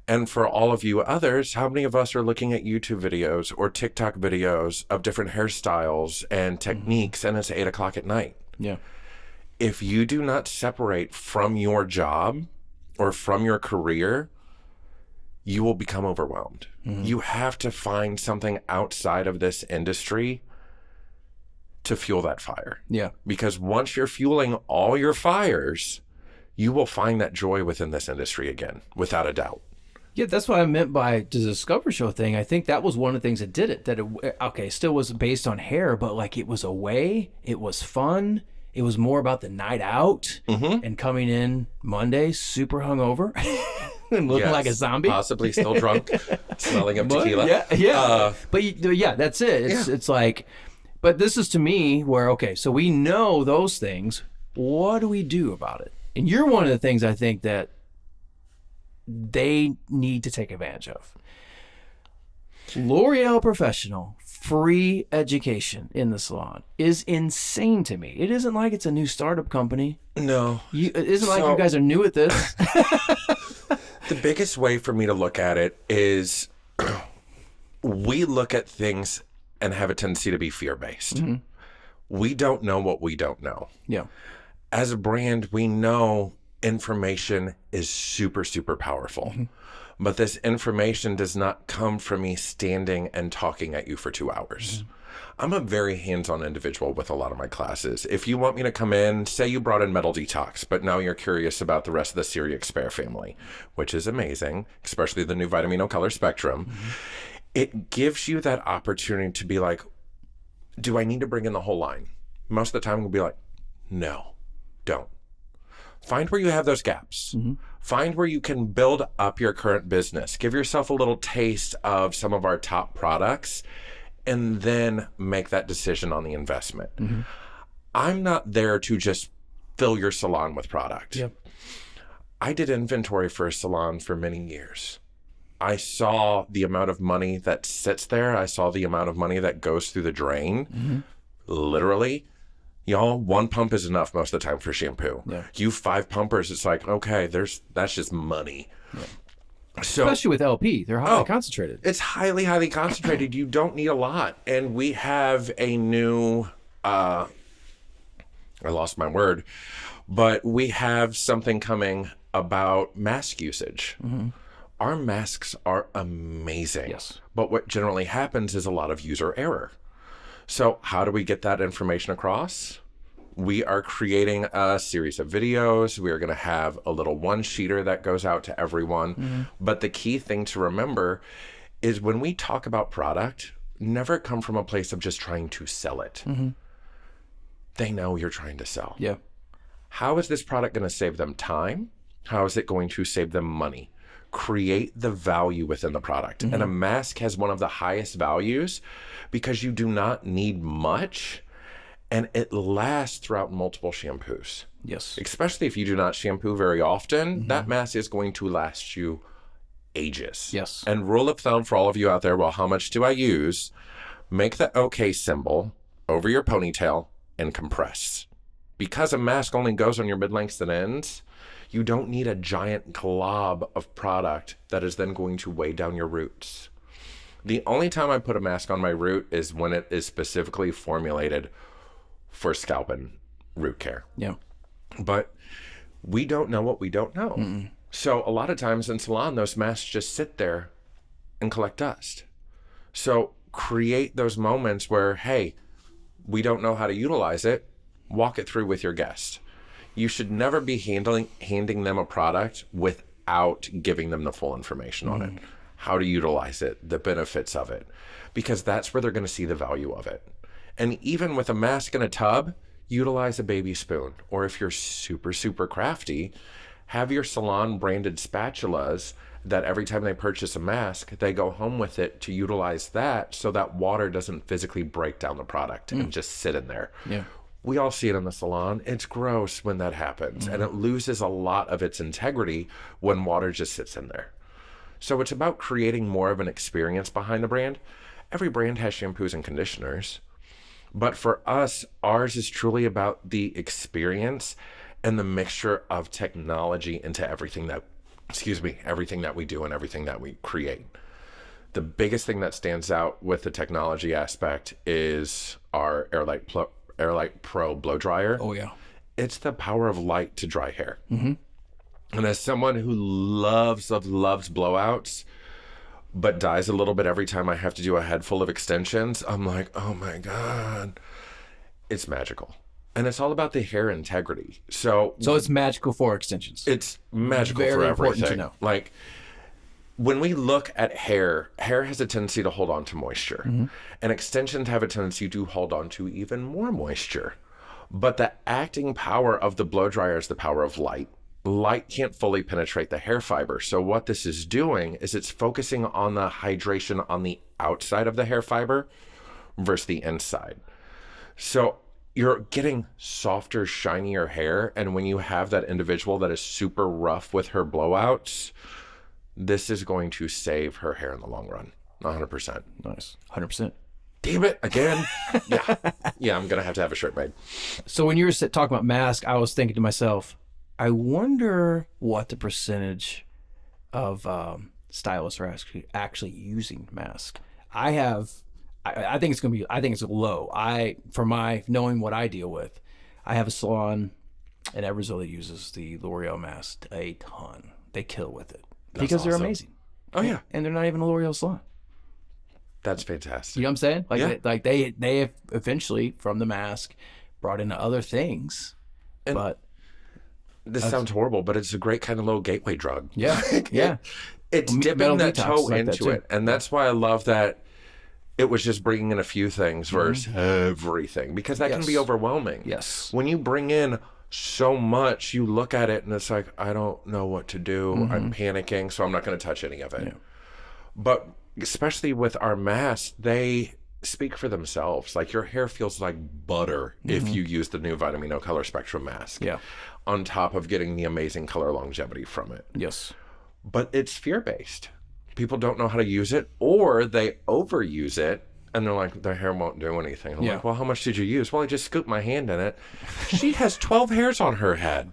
And for all of you others, how many of us are looking at YouTube videos or TikTok videos of different hairstyles and techniques, and it's 8 o'clock at night? Yeah. If you do not separate from your job or from your career, you will become overwhelmed. You have to find something outside of this industry to fuel that fire. Yeah. Because once you're fueling all your fires, you will find that joy within this industry again, without a doubt. Yeah, that's what I meant by the Discover Show thing. I think that was one of the things that did it. That it still was based on hair, but like it was a way, it was fun. It was more about the night out and coming in Monday super hungover and looking like a zombie, possibly still drunk, smelling of tequila. But that's it. It's like, but this is to me where, okay, so we know those things. What do we do about it? And you're one of the things I think that they need to take advantage of. L'Oreal Professional free education in the salon is insane to me. It isn't like it's a new startup company. No. It isn't like you guys are new at this. The biggest way for me to look at it is we look at things and have a tendency to be fear-based. We don't know what we don't know. Yeah. As a brand, we know information is super, super powerful. But this information does not come from me standing and talking at you for 2 hours. I'm a very hands-on individual with a lot of my classes. If you want me to come in, say you brought in Metal Detox, but now you're curious about the rest of the Serie Expert family, which is amazing, especially the new Vitamino Color Spectrum. It gives you that opportunity to be like, do I need to bring in the whole line? Most of the time we'll be like, no, don't. Find where you have those gaps. Find where you can build up your current business. Give yourself a little taste of some of our top products, and then make that decision on the investment. I'm not there to just fill your salon with product. I did inventory for a salon for many years. I saw the amount of money that sits there. I saw the amount of money that goes through the drain, literally. Y'all, one pump is enough most of the time for shampoo. Yeah. You 5 pumpers, it's like, okay, that's just money. So Especially with LP, they're highly concentrated. it's highly, highly concentrated. You don't need a lot. And we have a new, I lost my word, but we have something coming about mask usage. Our masks are amazing. Yes. But what generally happens is a lot of user error. So how do we get that information across? We are creating a series of videos. We are going to have a little one-sheeter that goes out to everyone. But the key thing to remember is when we talk about product, never come from a place of just trying to sell it. They know you're trying to sell. Yeah. How is this product going to save them time? How is it going to save them money? Create the value within the product. And a mask has one of the highest values because you do not need much and it lasts throughout multiple shampoos. Yes. Especially if you do not shampoo very often, that mask is going to last you ages. Yes. And rule of thumb for all of you out there, well, how much do I use? Make the OK symbol over your ponytail and compress. Because a mask only goes on your mid-lengths and ends, you don't need a giant glob of product that is then going to weigh down your roots. The only time I put a mask on my root is when it is specifically formulated for scalp and root care. Yeah. But we don't know what we don't know. So a lot of times in salon, those masks just sit there and collect dust. So create those moments where, hey, we don't know how to utilize it. Walk it through with your guest. You should never be handing them a product without giving them the full information on it. How to utilize it, the benefits of it, because that's where they're going to see the value of it. And even with a mask in a tub, utilize a baby spoon. Or if you're super, super crafty, have your salon branded spatulas that every time they purchase a mask, they go home with it to utilize that so that water doesn't physically break down the product and just sit in there. Yeah. We all see it in the salon. It's gross when that happens. And it loses a lot of its integrity when water just sits in there. So it's about creating more of an experience behind the brand. Every brand has shampoos and conditioners. But for us, ours is truly about the experience and the mixture of technology into everything that, everything that we do and everything that we create. The biggest thing that stands out with the technology aspect is our Airlight Pro blow dryer. Oh, yeah. It's the power of light to dry hair. And as someone who loves blowouts, but dies a little bit every time I have to do a head full of extensions, I'm like, oh my God, it's magical. And it's all about the hair integrity. So it's magical for extensions. It's magical Very for important everything. to know. Like when we look at hair has a tendency to hold on to moisture. And extensions have a tendency to hold on to even more moisture. But the acting power of the blow dryer is the power of light. Light can't fully penetrate the hair fiber. So what this is doing is it's focusing on the hydration on the outside of the hair fiber versus the inside. So you're getting softer, shinier hair. And when you have that individual that is super rough with her blowouts, this is going to save her hair in the long run. 100%. Nice. 100%. Damn it, again. Yeah, I'm going to have a shirt made. So when you were talking about mask, I was thinking to myself, I wonder what the percentage of stylists are actually using mask. I think it's going to be, I think it's low. For my knowing what I deal with, I have a salon in Eversole that uses the L'Oreal mask a ton. They kill with it because they're awesome. amazing. Oh, yeah. And they're not even a L'Oreal salon. That's fantastic. You know what I'm saying? Like, Yeah. they have eventually from the mask brought into other things, And but this sounds horrible, but it's a great kind of little gateway drug. yeah, yeah. It's Metal dipping that detox toe like that into too. it. And that's why I love that it was just bringing in a few things versus everything, because that can be Yes. overwhelming. Yes. When you bring in so much, you look at it and it's like, I don't know what to do. I'm panicking, so I'm not going to touch any of it. Yeah. But especially with our masks, they speak for themselves. Like your hair feels like butter if you use the new Vitamin O Color Spectrum mask. Yeah. On top of getting the amazing color longevity from it. Yes. But it's fear-based. People don't know how to use it, or they overuse it And they're like, their hair won't do anything. I'm Yeah. like, well, how much did you use? Well, I just scooped my hand in it. She has 12 hairs on her head.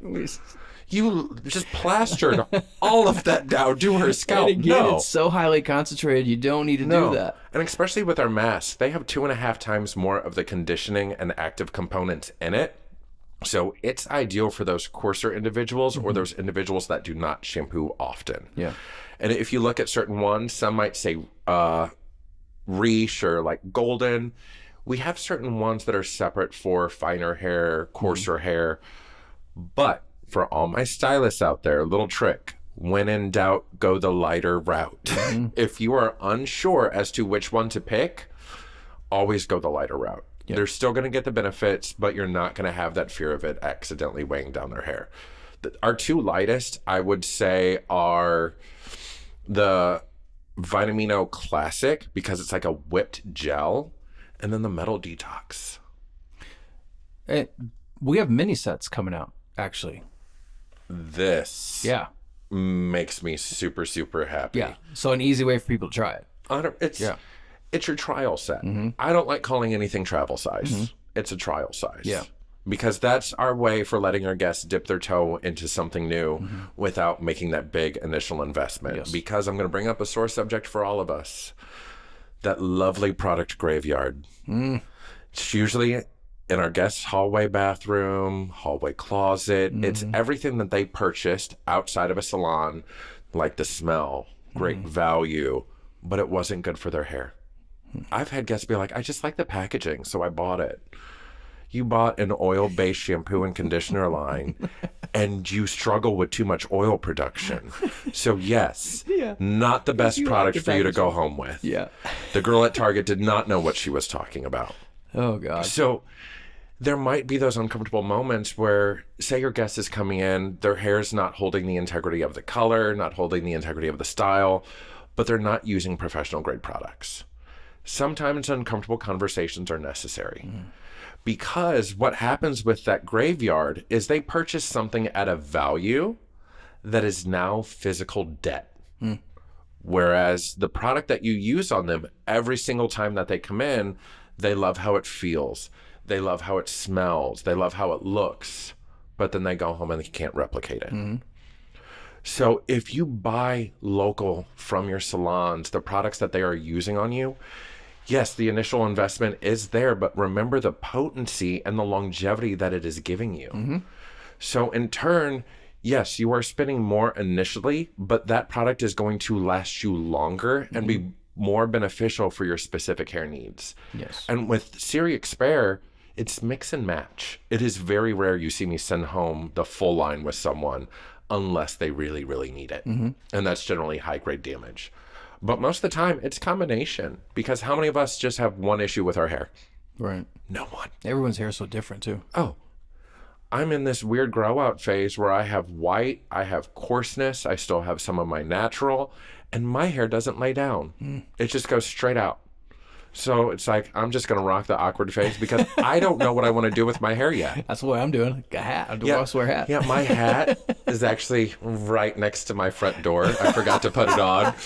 You just plastered all of that down to her scalp. And again, No. it's so highly concentrated, you don't need to do that. And especially with our masks, they have 2.5 times more of the conditioning and active components in it. So it's ideal for those coarser individuals or those individuals that do not shampoo often. Yeah. And if you look at certain ones, some might say Reish or like golden. We have certain ones that are separate for finer hair, coarser hair. But for all my stylists out there, a little trick. When in doubt, go the lighter route. If you are unsure as to which one to pick, always go the lighter route. Yep. They're still going to get the benefits, but you're not going to have that fear of it accidentally weighing down their hair. Our two lightest, I would say, are the Vitamino Classic, because it's like a whipped gel, and then the Metal Detox. We have mini sets coming out, actually. This Yeah. makes me super, super happy. Yeah. So an easy way for people to try it. It's your trial set. I don't like calling anything travel size. It's a trial size. Yeah. Because that's our way for letting our guests dip their toe into something new without making that big initial investment. Yes. Because I'm going to bring up a sore subject for all of us. That lovely product graveyard. It's usually in our guest's hallway bathroom, hallway closet. It's everything that they purchased outside of a salon, like the smell, great value, but it wasn't good for their hair. I've had guests be like, I just like the packaging, so I bought it. You bought an oil-based shampoo and conditioner line, and you struggle with too much oil production. So yes, not the best product for you to go home with. Yeah. The girl at Target did not know what she was talking about. Oh, God. So there might be those uncomfortable moments where, say your guest is coming in, their hair is not holding the integrity of the color, not holding the integrity of the style, but they're not using professional grade products. Sometimes uncomfortable conversations are necessary. Because what happens with that graveyard is they purchase something at a value that is now physical debt. Whereas the product that you use on them every single time that they come in, they love how it feels. They love how it smells. They love how it looks. But then they go home and they can't replicate it. So if you buy local from your salons, the products that they are using on you, yes, the initial investment is there, but remember the potency and the longevity that it is giving you. So in turn, yes, you are spending more initially, but that product is going to last you longer and be more beneficial for your specific hair needs. Yes. And with Siri Expert, it's mix and match. It is very rare you see me send home the full line with someone unless they really, really need it. And that's generally high-grade damage. But most of the time, it's combination. Because how many of us just have one issue with our hair? Right. No one. Everyone's hair is so different, too. Oh, I'm in this weird grow out phase where I have white, I have coarseness, I still have some of my natural, and my hair doesn't lay down. It just goes straight out. So it's like, I'm just going to rock the awkward phase because I don't know what I want to do with my hair yet. That's what I'm doing. A hat. I wear a hat. Yeah, my hat is actually right next to my front door. I forgot to put it on.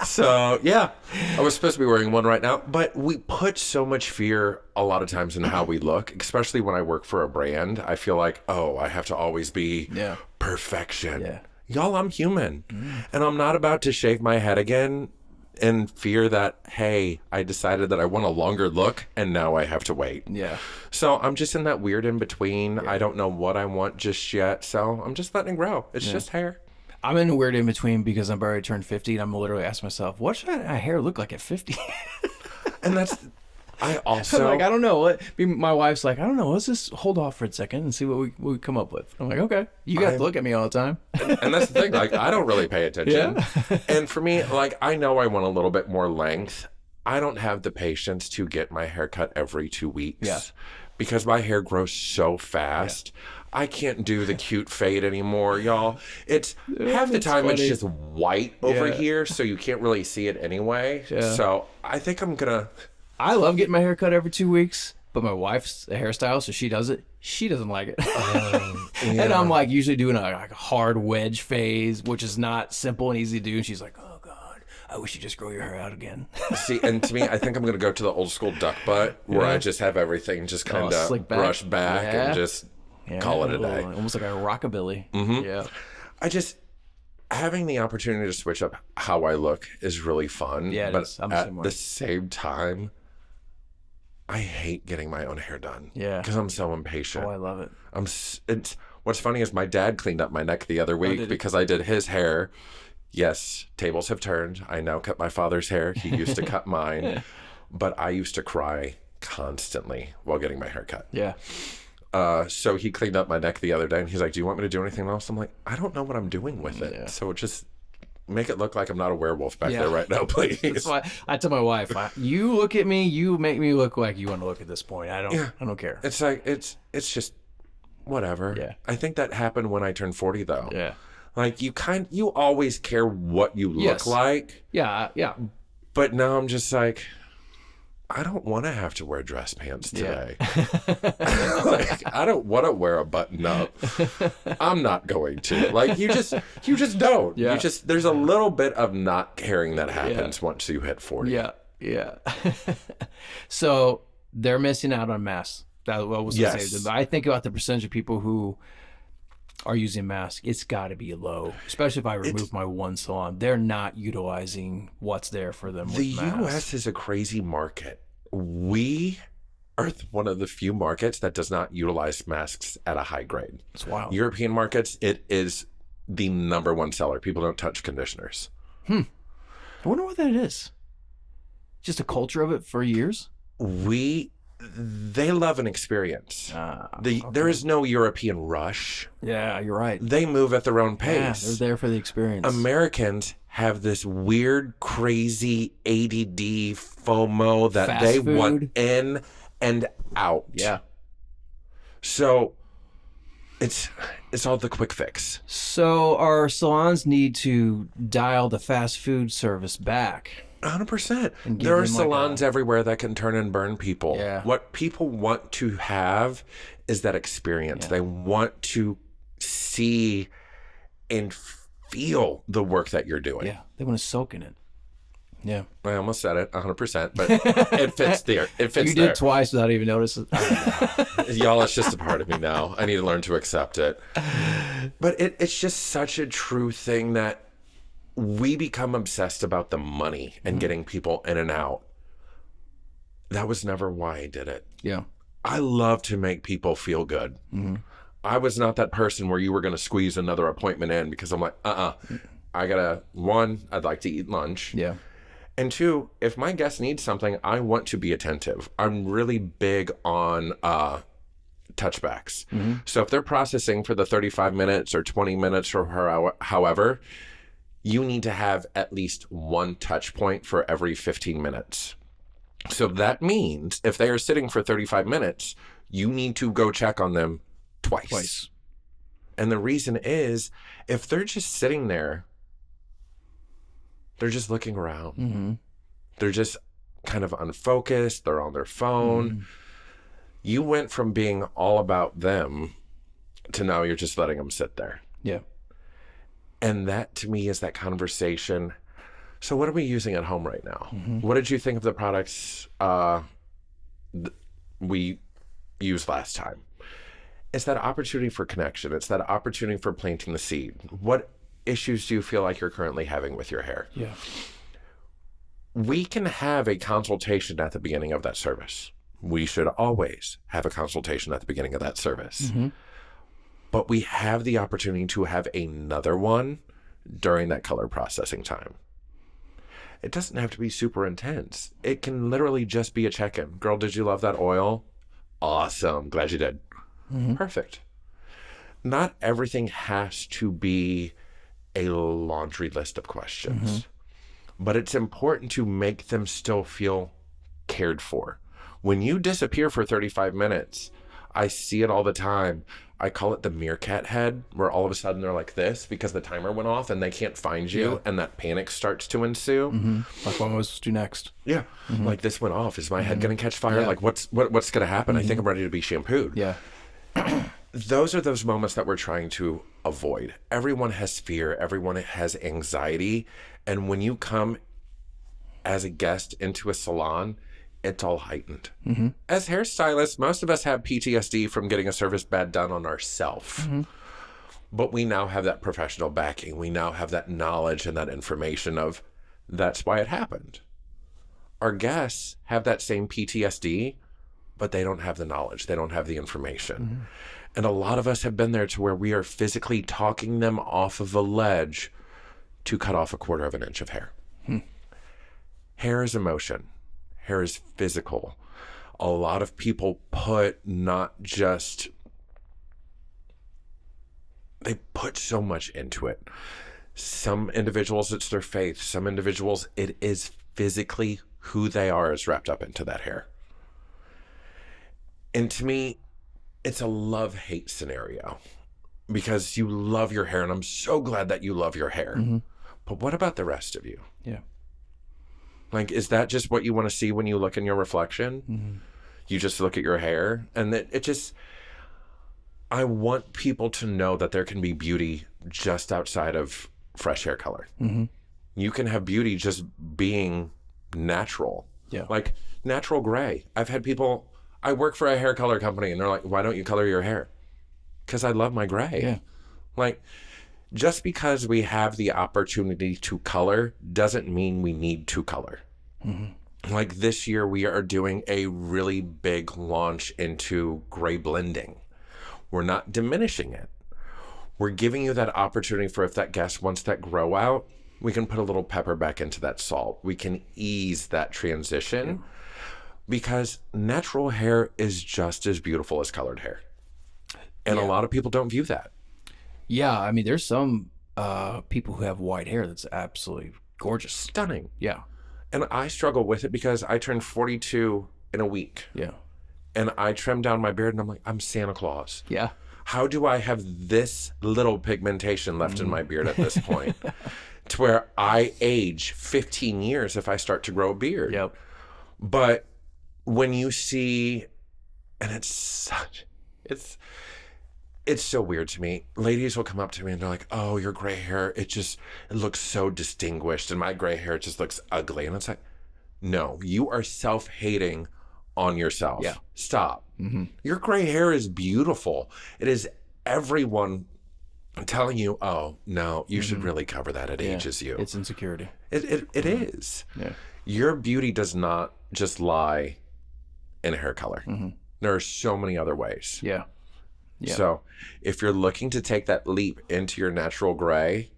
So, yeah, I was supposed to be wearing one right now. But we put so much fear a lot of times in how we look, especially when I work for a brand. I feel like, oh, I have to always be perfection. Yeah. Y'all, I'm human. And I'm not about to shave my head again in fear that, hey, I decided that I want a longer look and now I have to wait. Yeah. So I'm just in that weird in between. I don't know what I want just yet. So I'm just letting it grow. It's just hair. I'm in a weird in between because I'm already turned 50 and I'm literally asking myself, what should my hair look like at 50? And that's, I also. I'm like, I don't know. My wife's like, I don't know. Let's just hold off for a second and see what we come up with. I'm like, okay. You got to look at me all the time. And that's the thing. Like, I don't really pay attention. And for me, like, I know I want a little bit more length. I don't have the patience to get my hair cut every 2 weeks. Yeah. Because my hair grows so fast. I can't do the cute fade anymore, y'all. It's half the time funny. it's just white over here, so you can't really see it anyway. Yeah. So I think I'm gonna. I love getting my hair cut every 2 weeks, but my wife's a hairstylist, so she does it. She doesn't like it. And I'm like usually doing a hard wedge phase, which is not simple and easy to do. And she's like, oh God, I wish you just grow your hair out again. See, and to me, I think I'm going to go to the old school duck butt where I just have everything just kind of slick back. brushed back and just call it a day. Almost like a rockabilly. Yeah. Having the opportunity to switch up how I look is really fun. Yeah, but at the same time, I hate getting my own hair done. Yeah. Because I'm so impatient. Oh, I love it. What's funny is my dad cleaned up my neck the other week because I did his hair. Yes, tables have turned. I now cut my father's hair. He used to cut mine. But I used to cry constantly while getting my hair cut. Yeah. So he cleaned up my neck the other day and he's like, do you want me to do anything else? I'm like, I don't know what I'm doing with it. Yeah. So just make it look like I'm not a werewolf back there right now, please. That's why I tell my wife, you look at me, you make me look like you want to look at this point. I don't care. It's like, it's just whatever. Yeah. I think that happened when I turned 40 though. Yeah. Like you always care what you look like. Yeah. Yeah. But now I'm just like, I don't want to have to wear dress pants today. Like, I don't want to wear a button up. I'm not going to. Like, you just don't. Yeah. There's a little bit of not caring that happens once you hit 40. Yeah. Yeah. So they're missing out on masks. That was I think about the percentage of people who are using masks. It's got to be low, especially if I remove my one salon. They're not utilizing what's there for them. The U.S. is a crazy market. We are one of the few markets that does not utilize masks at a high grade. It's wild. European markets, it is the number one seller. People don't touch conditioners. I wonder what that is. Just a culture of it for years? They love an experience. There is no European rush. Yeah, you're right. They move at their own pace. Yeah, they're there for the experience. Americans have this weird, crazy ADD FOMO that Fast they food. want in and out. Yeah. So it's all the quick fix. So our salons need to dial the fast food service back. 100%. There are salons everywhere that can turn and burn people. Yeah. What people want to have is that experience. Yeah. They want to see and feel the work that you're doing. Yeah, they want to soak in it. Yeah. I almost said it 100%, but it fits there. It fits You did twice without even noticing. Y'all, it's just a part of me now. I need to learn to accept it. But it's just such a true thing that we become obsessed about the money and getting people in and out. That was never why I did it. Yeah. I love to make people feel good. Mm-hmm. I was not that person where you were going to squeeze another appointment in because I'm like, one, I'd like to eat lunch. Yeah. And two, if my guest needs something, I want to be attentive. I'm really big on touchbacks. Mm-hmm. So if they're processing for the 35 minutes or 20 minutes or however, you need to have at least one touch point for every 15 minutes. So that means if they are sitting for 35 minutes, you need to go check on them twice. And the reason is, if they're just sitting there, they're just looking around. Mm-hmm. They're just kind of unfocused. They're on their phone. Mm-hmm. You went from being all about them to now you're just letting them sit there. Yeah. And that to me is that conversation. So what are we using at home right now? Mm-hmm. What did you think of the products we used last time? It's that opportunity for connection. It's that opportunity for planting the seed. What issues do you feel like you're currently having with your hair? Yeah. We can have a consultation at the beginning of that service. We should always have a consultation at the beginning of that service. Mm-hmm. But we have the opportunity to have another one during that color processing time. It doesn't have to be super intense. It can literally just be a check-in. Girl, did you love that oil? Awesome. Glad you did. Mm-hmm. Perfect. Not everything has to be a laundry list of questions. Mm-hmm. But it's important to make them still feel cared for. When you disappear for 35 minutes, I see it all the time. I call it the meerkat head, where all of a sudden they're like this because the timer went off and they can't find you, and that panic starts to ensue. Mm-hmm. Like, what am I supposed to do next? Yeah. Mm-hmm. Like, this went off. Is my head going to catch fire? Yeah. Like, what's going to happen? Mm-hmm. I think I'm ready to be shampooed. Yeah. Those are those moments that we're trying to avoid. Everyone has fear. Everyone has anxiety. And when you come as a guest into a salon, it's all heightened. As hairstylists, most of us have PTSD from getting a service bad done on ourselves. But we now have that professional backing. We now have that knowledge and that information of that's why it happened. Our guests have that same PTSD, but they don't have the knowledge. They don't have the information. And a lot of us have been there to where we are physically talking them off of a ledge to cut off 1/4 of an inch of hair. Hair is emotion. Hair is physical. A lot of people put not just, they put so much into it. Some individuals, it's their faith. Some individuals, it is physically who they are is wrapped up into that hair. And to me, it's a love-hate scenario because you love your hair, and I'm so glad that you love your hair. But what about the rest of you? Yeah. Like, is that just what you want to see when you look in your reflection? You just look at your hair, and it just, I want people to know that there can be beauty just outside of fresh hair color. You can have beauty just being natural. Yeah. Like natural gray. I've had people, I work for a hair color company, and they're like, why don't you color your hair? Because I love my gray. Yeah. Like, just because we have the opportunity to color doesn't mean we need to color. Like this year, we are doing a really big launch into gray blending. We're not diminishing it. We're giving you that opportunity for if that guest wants that grow out, we can put a little pepper back into that salt. We can ease that transition because natural hair is just as beautiful as colored hair. And a lot of people don't view that. Yeah, I mean, there's some people who have white hair that's absolutely gorgeous. Stunning. Yeah. And I struggle with it because I turned 42 in a week. Yeah. And I trimmed down my beard and I'm like, I'm Santa Claus. Yeah. How do I have this little pigmentation left in my beard at this point? To where I age 15 years if I start to grow a beard. Yep. But when you see, and it's so weird to me. Ladies will come up to me and they're like, oh, your gray hair, it looks so distinguished. And my gray hair just looks ugly. And it's like, no, you are self-hating on yourself. Yeah. Stop. Your gray hair is beautiful. It is everyone telling you, oh, no, you should really cover that. It ages you. It's insecurity. It is. Yeah. Your beauty does not just lie in hair color. There are so many other ways. Yeah. Yeah. So if you're looking to take that leap into your natural gray,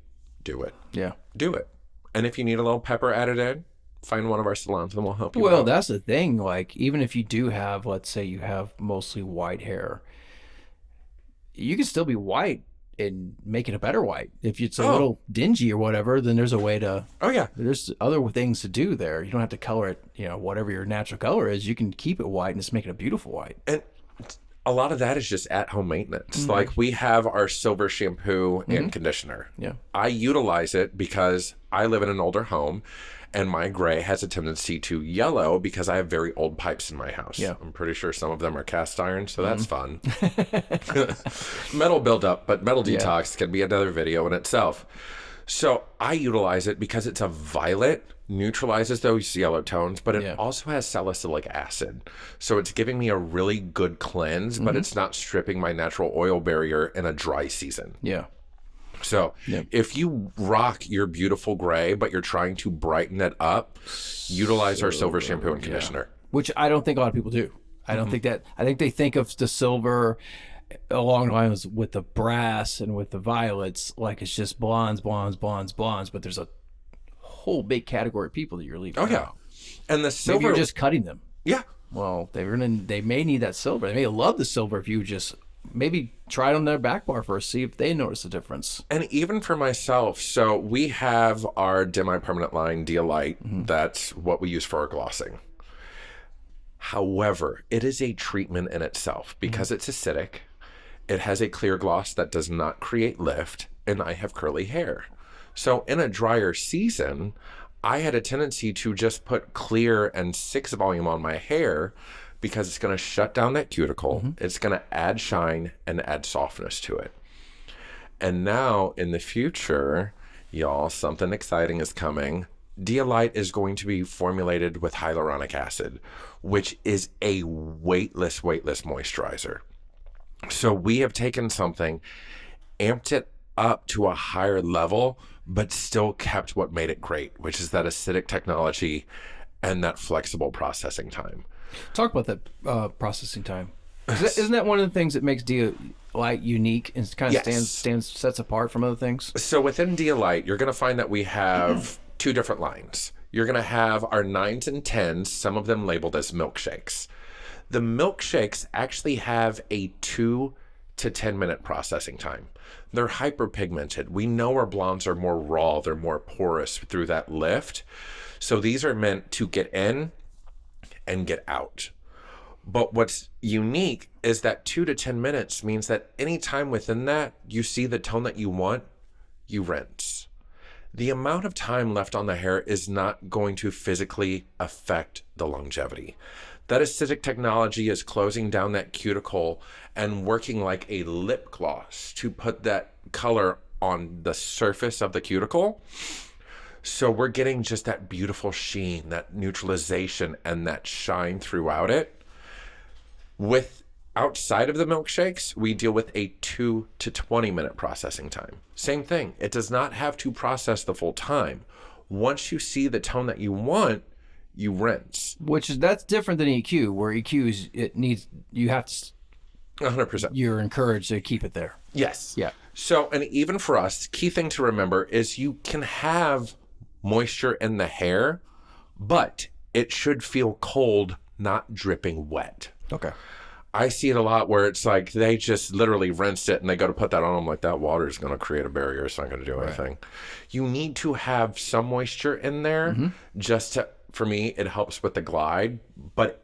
do it. Yeah. Do it. And if you need a little pepper added in, find one of our salons and we'll help you Well, out. that's the thing. Like, even if you do have, let's say you have mostly white hair, you can still be white and make it a better white. If it's a little dingy or whatever, then there's a way to, Oh, yeah. there's other things to do there. You don't have to color it, whatever your natural color is. You can keep it white and just make it a beautiful white. And a lot of that is just at-home maintenance. Like, we have our silver shampoo and conditioner. Yeah. I utilize it because I live in an older home and my gray has a tendency to yellow because I have very old pipes in my house. Yeah. I'm pretty sure some of them are cast iron, so that's fun. Metal buildup, but metal detox can be another video in itself. So I utilize it because it's a violet, neutralizes those yellow tones, but it also has salicylic acid. So it's giving me a really good cleanse, but it's not stripping my natural oil barrier in a dry season. Yeah. So if you rock your beautiful gray, but you're trying to brighten it up, utilize our silver shampoo and conditioner. Which I don't think a lot of people do. I don't think that, I think they think of the silver along the lines with the brass and with the violets, like it's just blondes, but there's a whole big category of people that you're leaving out. And the silver, Maybe you're just cutting them. Yeah. Well, they may need that silver. They may love the silver if you just maybe try it on their back bar first, see if they notice a difference. And even for myself, so we have our Demi-Permanent line, Dialite. That's what we use for our glossing. However, it is a treatment in itself because it's acidic. It has a clear gloss that does not create lift, and I have curly hair. So in a drier season, I had a tendency to just put clear and 6 volume on my hair because it's going to shut down that cuticle. It's going to add shine and add softness to it. And now in the future, y'all, something exciting is coming. Dialite is going to be formulated with hyaluronic acid, which is a weightless moisturizer. So we have taken something, amped it up to a higher level, but still kept what made it great, which is that acidic technology and that flexible processing time. Talk about that processing time. Isn't that one of the things that makes Dialite unique and kind of sets apart from other things? So within Dialite, you're going to find that we have two different lines. You're going to have our 9s and 10s, some of them labeled as milkshakes. The milkshakes actually have a 2 to 10 minute processing time. They're hyperpigmented. We know our blondes are more raw, they're more porous through that lift. So these are meant to get in and get out. But what's unique is that 2 to 10 minutes means that any time within that you see the tone that you want, you rinse. The amount of time left on the hair is not going to physically affect the longevity. That acidic technology is closing down that cuticle and working like a lip gloss to put that color on the surface of the cuticle. So we're getting just that beautiful sheen, that neutralization, and that shine throughout it. With outside of the milkshakes, we deal with a 2 to 20 minute processing time. Same thing. It does not have to process the full time. Once you see the tone that you want, you rinse. That's different than EQ, where EQ is you have to 100%. You're encouraged to keep it there. Yes. Yeah. So, and even for us, key thing to remember is you can have moisture in the hair, but it should feel cold, not dripping wet. Okay. I see it a lot where it's like they just literally rinsed it and they go to put that on. I'm like, that water is going to create a barrier. It's not going to do anything. You need to have some moisture in there just to, for me, it helps with the glide, but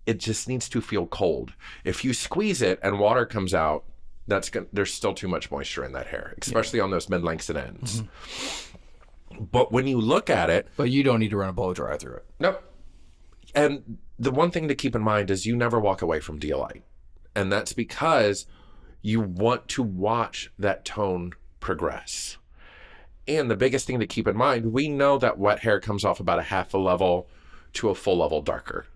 it just needs to feel cold. If you squeeze it and water comes out, there's still too much moisture in that hair, especially on those mid-lengths and ends. But when you look at it... But you don't need to run a blow dryer through it. Nope. And the one thing to keep in mind is you never walk away from Dialite. And that's because you want to watch that tone progress. And the biggest thing to keep in mind, we know that wet hair comes off about a half a level to a full level darker.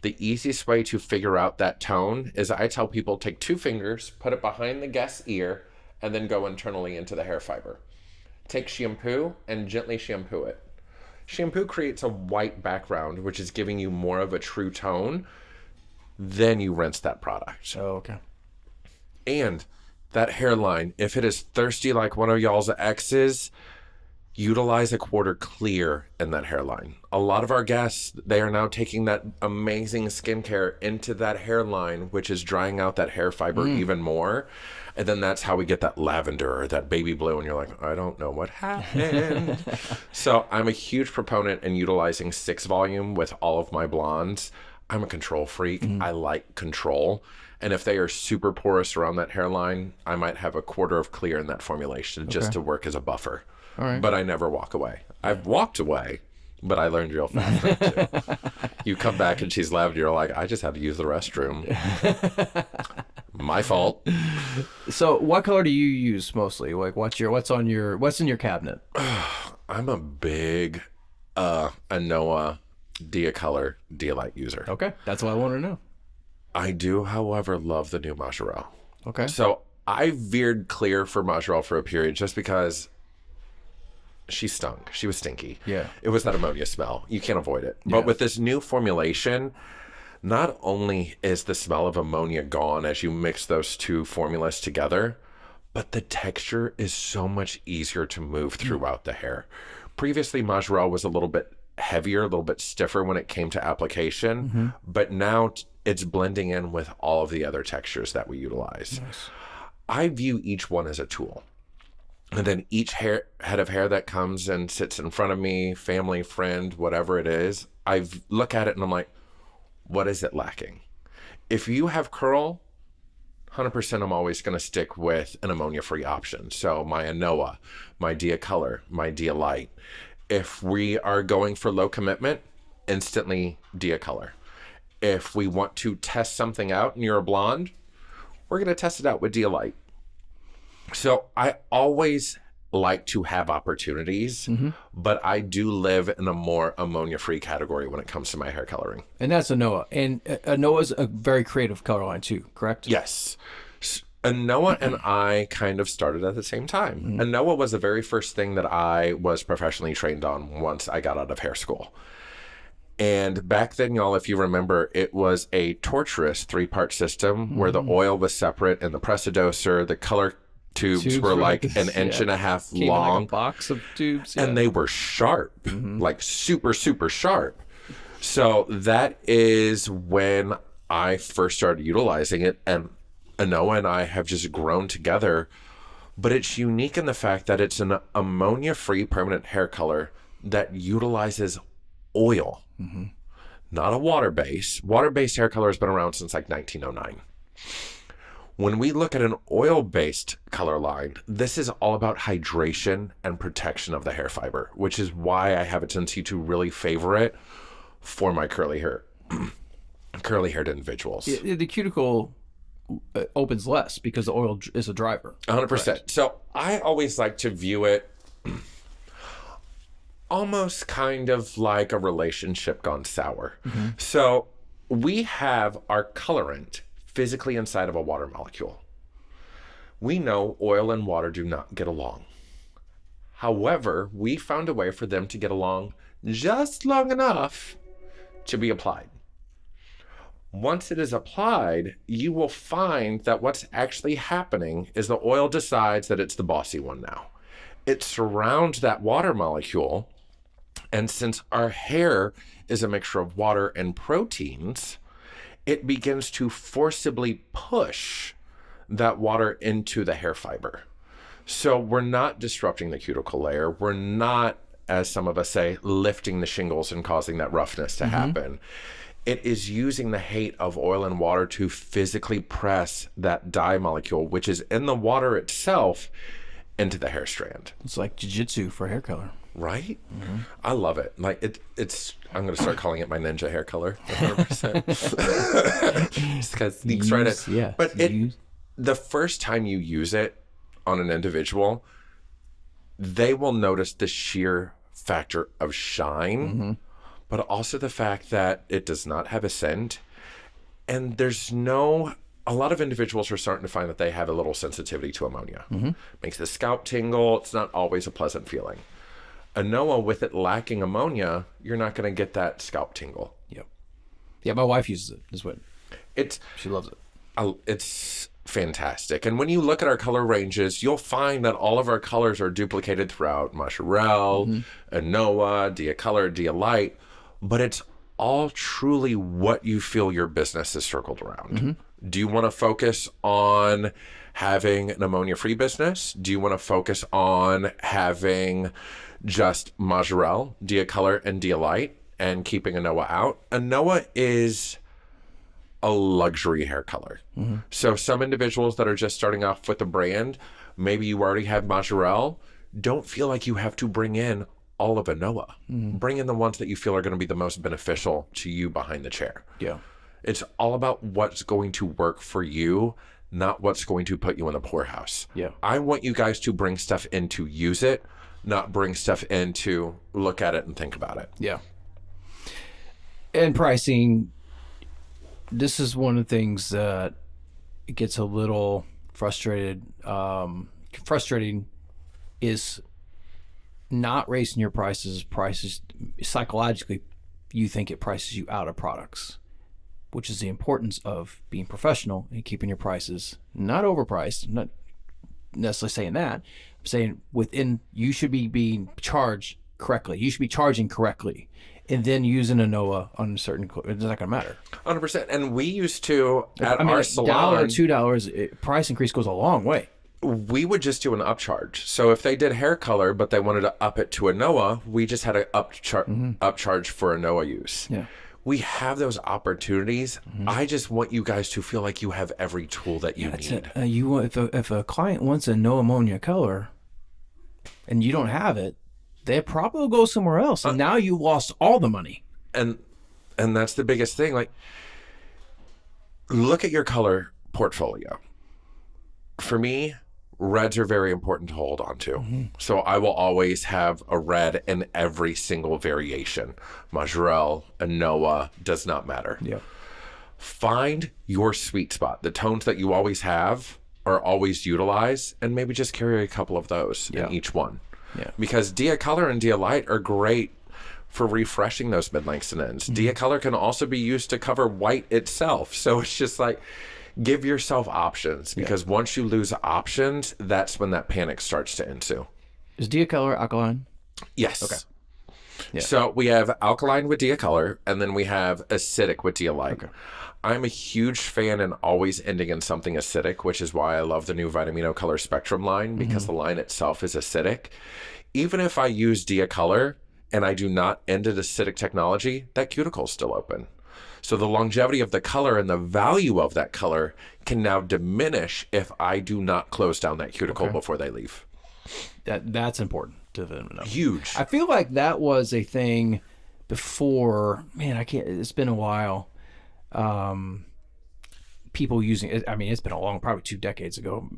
The easiest way to figure out that tone is I tell people take 2 fingers, put it behind the guest's ear, and then go internally into the hair fiber. Take shampoo and gently shampoo it. Shampoo creates a white background, which is giving you more of a true tone. Then you rinse that product. Oh, okay. And that hairline, if it is thirsty like one of y'all's exes, utilize a quarter clear in that hairline. A lot of our guests, they are now taking that amazing skincare into that hairline, which is drying out that hair fiber even more. And then that's how we get that lavender or that baby blue. And you're like, I don't know what happened. So I'm a huge proponent in utilizing 6 volume with all of my blondes. I'm a control freak. I like control. And if they are super porous around that hairline, I might have a quarter of clear in that formulation just to work as a buffer. All right. But I never walk away. I've walked away, but I learned real fast too. You come back and she's lavender, you're like, I just had to use the restroom. My fault. So what color do you use mostly? Like what's in your cabinet? I'm a big Anoa Diacolor Dialite user. Okay. That's what I want to know. I do, however, love the new Majorelle. Okay. So I veered clear for Majorelle for a period just because she stunk. She was stinky. Yeah. It was that ammonia smell. You can't avoid it. Yeah. But with this new formulation, not only is the smell of ammonia gone as you mix those two formulas together, but the texture is so much easier to move throughout the hair. Previously, Majorelle was a little bit heavier, a little bit stiffer when it came to application, but now it's blending in with all of the other textures that we utilize. Nice. I view each one as a tool. And then each head of hair that comes and sits in front of me, family, friend, whatever it is, I look at it and I'm like, what is it lacking? If you have curl, 100% I'm always going to stick with an ammonia-free option. So my Anoa, my Diacolor, my Dialite. If we are going for low commitment, instantly Diacolor. If we want to test something out and you're a blonde, we're going to test it out with Dialite. So I always like to have opportunities, but I do live in a more ammonia-free category when it comes to my hair coloring. And that's Anoa. And Anoa's a very creative color line too, correct? Yes. Anoa and I kind of started at the same time. Anoa was the very first thing that I was professionally trained on once I got out of hair school. And back then, y'all, if you remember, it was a torturous 3-part system where the oil was separate and the presidoser, the color tubes were like an inch and a half Came in long. like a box of tubes. And they were sharp, like super, super sharp. So that is when I first started utilizing it. And Anoa and I have just grown together. But it's unique in the fact that it's an ammonia-free permanent hair color that utilizes oil, not a water-based. Water-based hair color has been around since like 1909. When we look at an oil-based color line, this is all about hydration and protection of the hair fiber, which is why I have a tendency to really favor it for my curly-haired individuals. The cuticle opens less because the oil is a driver. 100%. Correct. So I always like to view it almost kind of like a relationship gone sour. So we have our colorant physically inside of a water molecule. We know oil and water do not get along. However, we found a way for them to get along just long enough to be applied. Once it is applied, you will find that what's actually happening is the oil decides that it's the bossy one now. It surrounds that water molecule, and since our hair is a mixture of water and proteins, it begins to forcibly push that water into the hair fiber. So we're not disrupting the cuticle layer. We're not, as some of us say, lifting the shingles and causing that roughness to happen. It is using the heat of oil and water to physically press that dye molecule, which is in the water itself, into the hair strand. It's like jiu-jitsu for hair color. Right? I love it. Like it's I'm going to start calling it my ninja hair color. 100%. Just because it sneaks right in. Yeah. But the first time you use it on an individual, they will notice the sheer factor of shine, but also the fact that it does not have a scent. And a lot of individuals are starting to find that they have a little sensitivity to ammonia. Makes the scalp tingle. It's not always a pleasant feeling. Anoa, with it lacking ammonia, you're not going to get that scalp tingle. Yep. Yeah, my wife uses it. She loves it. It's fantastic. And when you look at our color ranges, you'll find that all of our colors are duplicated throughout Majorelle, Anoa, Dia Color, Dia Light, but it's all truly what you feel your business is circled around. Do you want to focus on having an ammonia-free business? Do you want to focus on having just Majorelle, Dia Color, and Dia Light, and keeping Anoa out? Anoa is a luxury hair color. So some individuals that are just starting off with a brand, maybe you already have Majorelle, don't feel like you have to bring in all of Anoa. Bring in the ones that you feel are going to be the most beneficial to you behind the chair. Yeah. It's all about what's going to work for you, not what's going to put you in the poorhouse. Yeah. I want you guys to bring stuff in to use it, not bring stuff in to look at it and think about it. Yeah. And pricing, this is one of the things that gets a little frustrating is not raising your prices. Psychologically, you think it prices you out of products, which is the importance of being professional and keeping your prices not overpriced. I'm not necessarily saying that. I'm saying you should be being charged correctly. You should be charging correctly. And then using a NOAA on certain, it's not going to matter. 100%. And we used to, our salon, $1, $2, price increase goes a long way. We would just do an upcharge. So if they did hair color, but they wanted to up it to a NOAA, we just had an upcharge for a NOAA use. Yeah. We have those opportunities. I just want you guys to feel like you have every tool that you need. If a client wants a no ammonia color and you don't have it, they probably will go somewhere else. And now you lost all the money. And that's the biggest thing. Like, look at your color portfolio. For me, reds are very important to hold on to. So I will always have a red in every single variation. Majorelle, Anoa, does not matter. Yeah. Find your sweet spot. The tones that you always have or always utilize, and maybe just carry a couple of those in each one. Yeah. Because Dia Color and Dia Light are great for refreshing those mid-lengths and ends. Dia Color can also be used to cover white itself. So it's just like, give yourself options, because once you lose options, that's when that panic starts to ensue. Is Dia Color alkaline? Yes. Okay. Yeah. So we have alkaline with Dia Color, and then we have acidic with Dia Light. Okay. I'm a huge fan in always ending in something acidic, which is why I love the new Vitamino Color Spectrum line, because the line itself is acidic. Even if I use Dia Color and I do not end at acidic technology, that cuticle is still open. So the longevity of the color and the value of that color can now diminish if I do not close down that cuticle before they leave. That's important to them to know. Huge. I feel like that was a thing before. Man, I can't. It's been a while. People using it. I mean, it's been a long, probably 2 decades ago,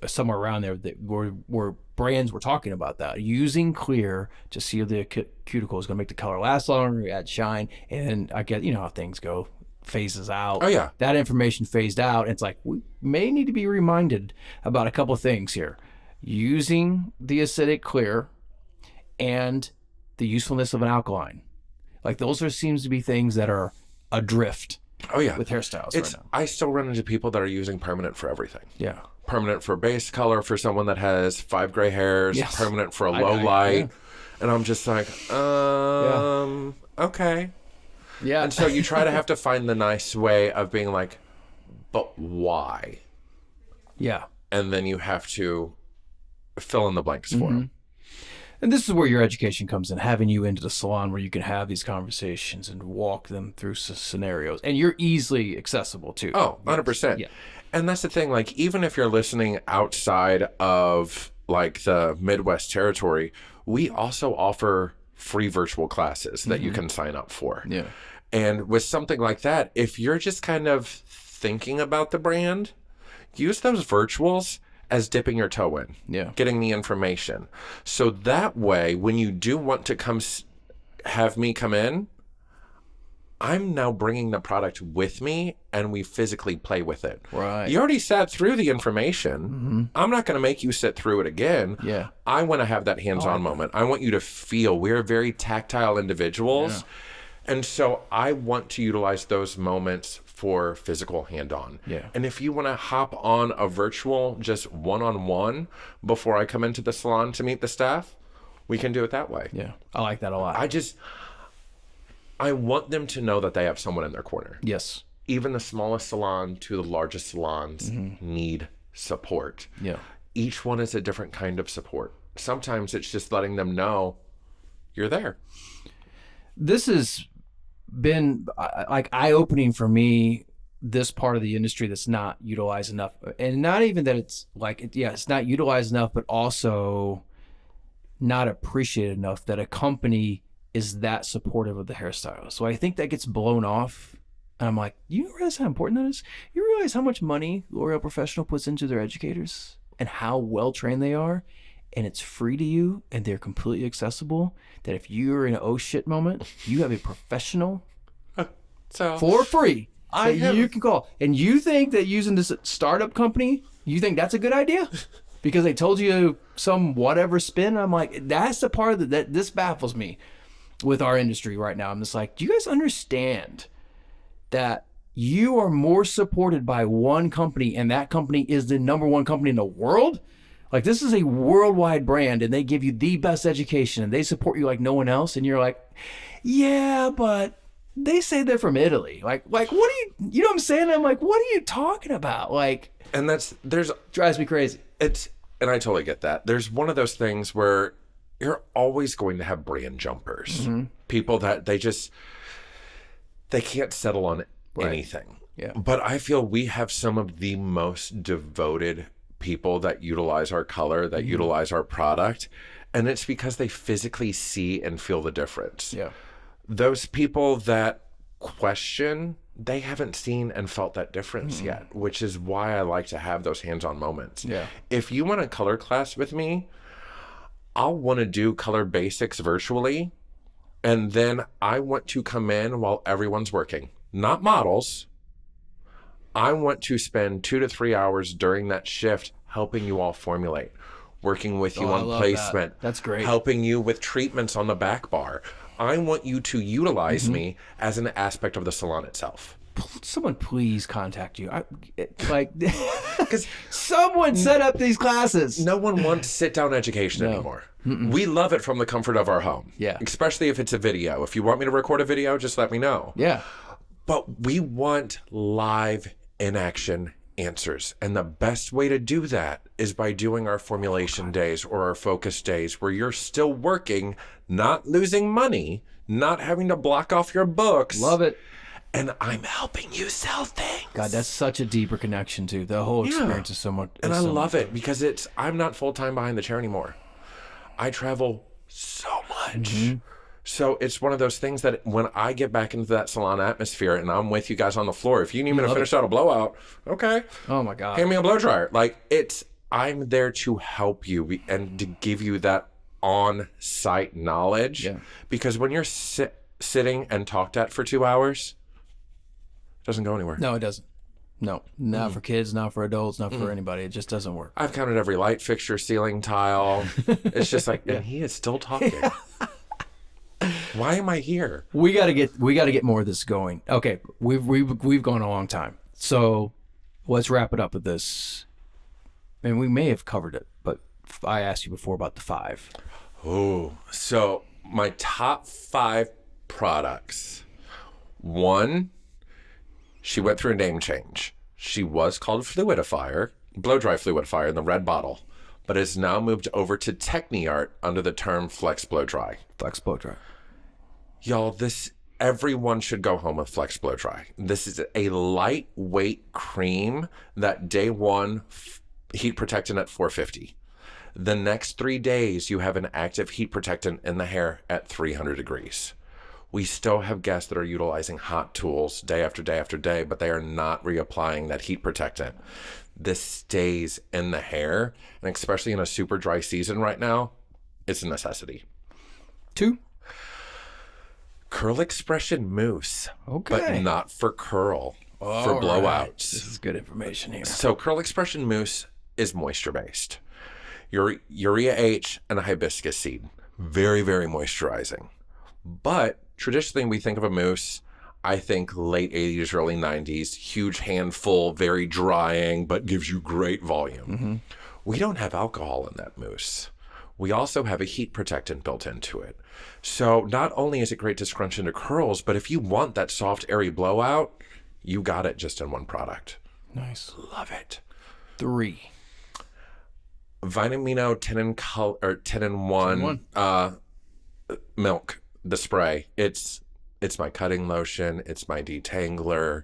somewhere around there, that where brands were talking about that, using clear to seal the cuticle is going to make the color last longer, add shine, and I get, how things go, phases out. Oh yeah. That information phased out. And it's like, we may need to be reminded about a couple of things here. Using the acidic clear and the usefulness of an alkaline. Like, those seems to be things that are adrift. Oh yeah. With hairstyles right now. I still run into people that are using permanent for everything. Yeah. Permanent for base color for someone that has 5 gray hairs, permanent for a low light. And I'm just like, okay. Yeah. And so you try to have to find the nice way of being like, but why? Yeah. And then you have to fill in the blanks for them. And this is where your education comes in, having you into the salon where you can have these conversations and walk them through scenarios. And you're easily accessible too. Oh, 100%. Yeah. And that's the thing, like, even if you're listening outside of like the Midwest territory, we also offer free virtual classes that you can sign up for. Yeah. And with something like that, if you're just kind of thinking about the brand, use those virtuals as dipping your toe in, getting the information. So that way, when you do want to come have me come in, I'm now bringing the product with me and we physically play with it. Right. You already sat through the information. I'm not going to make you sit through it again. Yeah. I want to have that hands-on moment. I want you to feel. We're very tactile individuals. Yeah. And so I want to utilize those moments for physical hand-on. Yeah. And if you want to hop on a virtual, just one-on-one before I come into the salon to meet the staff, we can do it that way. Yeah. I like that a lot. I want them to know that they have someone in their corner. Yes. Even the smallest salon to the largest salons need support. Yeah. Each one is a different kind of support. Sometimes it's just letting them know you're there. This has been like eye-opening for me, this part of the industry that's not utilized enough. And not even that it's like, it's not utilized enough, but also not appreciated enough that a company is that supportive of the hairstyle. So I think that gets blown off. And I'm like, you realize how important that is? You realize how much money L'Oreal Professional puts into their educators and how well trained they are? And it's free to you and they're completely accessible, that if you're in an oh shit moment, you have a professional for free you can call. And you think that using this startup company, you think that's a good idea? Because they told you some whatever spin? I'm like, that's the part that this baffles me with our industry right now. I'm just like, do you guys understand that you are more supported by one company and that company is the number one company in the world? Like, this is a worldwide brand and they give you the best education and they support you like no one else. And you're like, yeah, but they say they're from Italy. Like what do you know what I'm saying? I'm like, what are you talking about? Like, and drives me crazy. And I totally get that. There's one of those things where you're always going to have brand jumpers. People that they can't settle on anything. Yeah. But I feel we have some of the most devoted people that utilize our color, that utilize our product. And it's because they physically see and feel the difference. Yeah. Those people that question, they haven't seen and felt that difference yet, which is why I like to have those hands-on moments. Yeah. If you want a color class with me, I'll want to do color basics virtually, and then I want to come in while everyone's working, not models. I want to spend 2 to 3 hours during that shift helping you all formulate, working with you on placement. That's great. Helping you with treatments on the back bar. I want you to utilize me as an aspect of the salon itself. Someone please contact you. Because someone set up these classes. No one wants sit-down education anymore. We love it from the comfort of our home. Yeah. Especially if it's a video. If you want me to record a video, just let me know. Yeah. But we want live in-action answers. And the best way to do that is by doing our formulation days or our focus days where you're still working, not losing money, not having to block off your books. Love it. And I'm helping you sell things. God, that's such a deeper connection too. The whole experience is so much. And I love it because I'm not full-time behind the chair anymore. I travel so much. So it's one of those things that when I get back into that salon atmosphere and I'm with you guys on the floor, if you need me to finish out a blowout, okay. Oh my God. Hand me a blow dryer. Like I'm there to help you and to give you that on-site knowledge. Yeah. Because when you're sitting and talked at for 2 hours, it doesn't go anywhere. No, it doesn't. No, not for kids, not for adults, not for anybody. It just doesn't work. I've counted every light fixture, ceiling tile. It's just like, and he is still talking. Why am I here? We gotta get more of this going. Okay, we've gone a long time. So let's wrap it up with this. And we may have covered it, but I asked you before about the 5. Oh, so my top 5 products. 1, she went through a name change. She was called Fluidifier, blow dry fluidifier in the red bottle, but has now moved over to TechniArt under the term Flex Blow Dry. Flex Blow Dry. Y'all, everyone should go home with Flex Blow Dry. This is a lightweight cream that day 1 heat protectant at 450. The next 3 days, you have an active heat protectant in the hair at 300 degrees. We still have guests that are utilizing hot tools day after day after day, but they are not reapplying that heat protectant. This stays in the hair, and especially in a super dry season right now, it's a necessity. 2. Curl Expression Mousse, Okay. but not for curl, for All blowouts. right. This is good information here. So Curl Expression Mousse is moisture-based. Urea H and a hibiscus seed. Very, very moisturizing. But traditionally, we think of a mousse, I think late 80s, early 90s, huge handful, very drying, but gives you great volume. We don't have alcohol in that mousse. We also have a heat protectant built into it. So not only is it great to scrunch into curls, but if you want that soft, airy blowout, you got it just in one product. Nice. Love it. 3. Vitamino 10 in 1 milk, the spray. It's my cutting lotion. It's my detangler.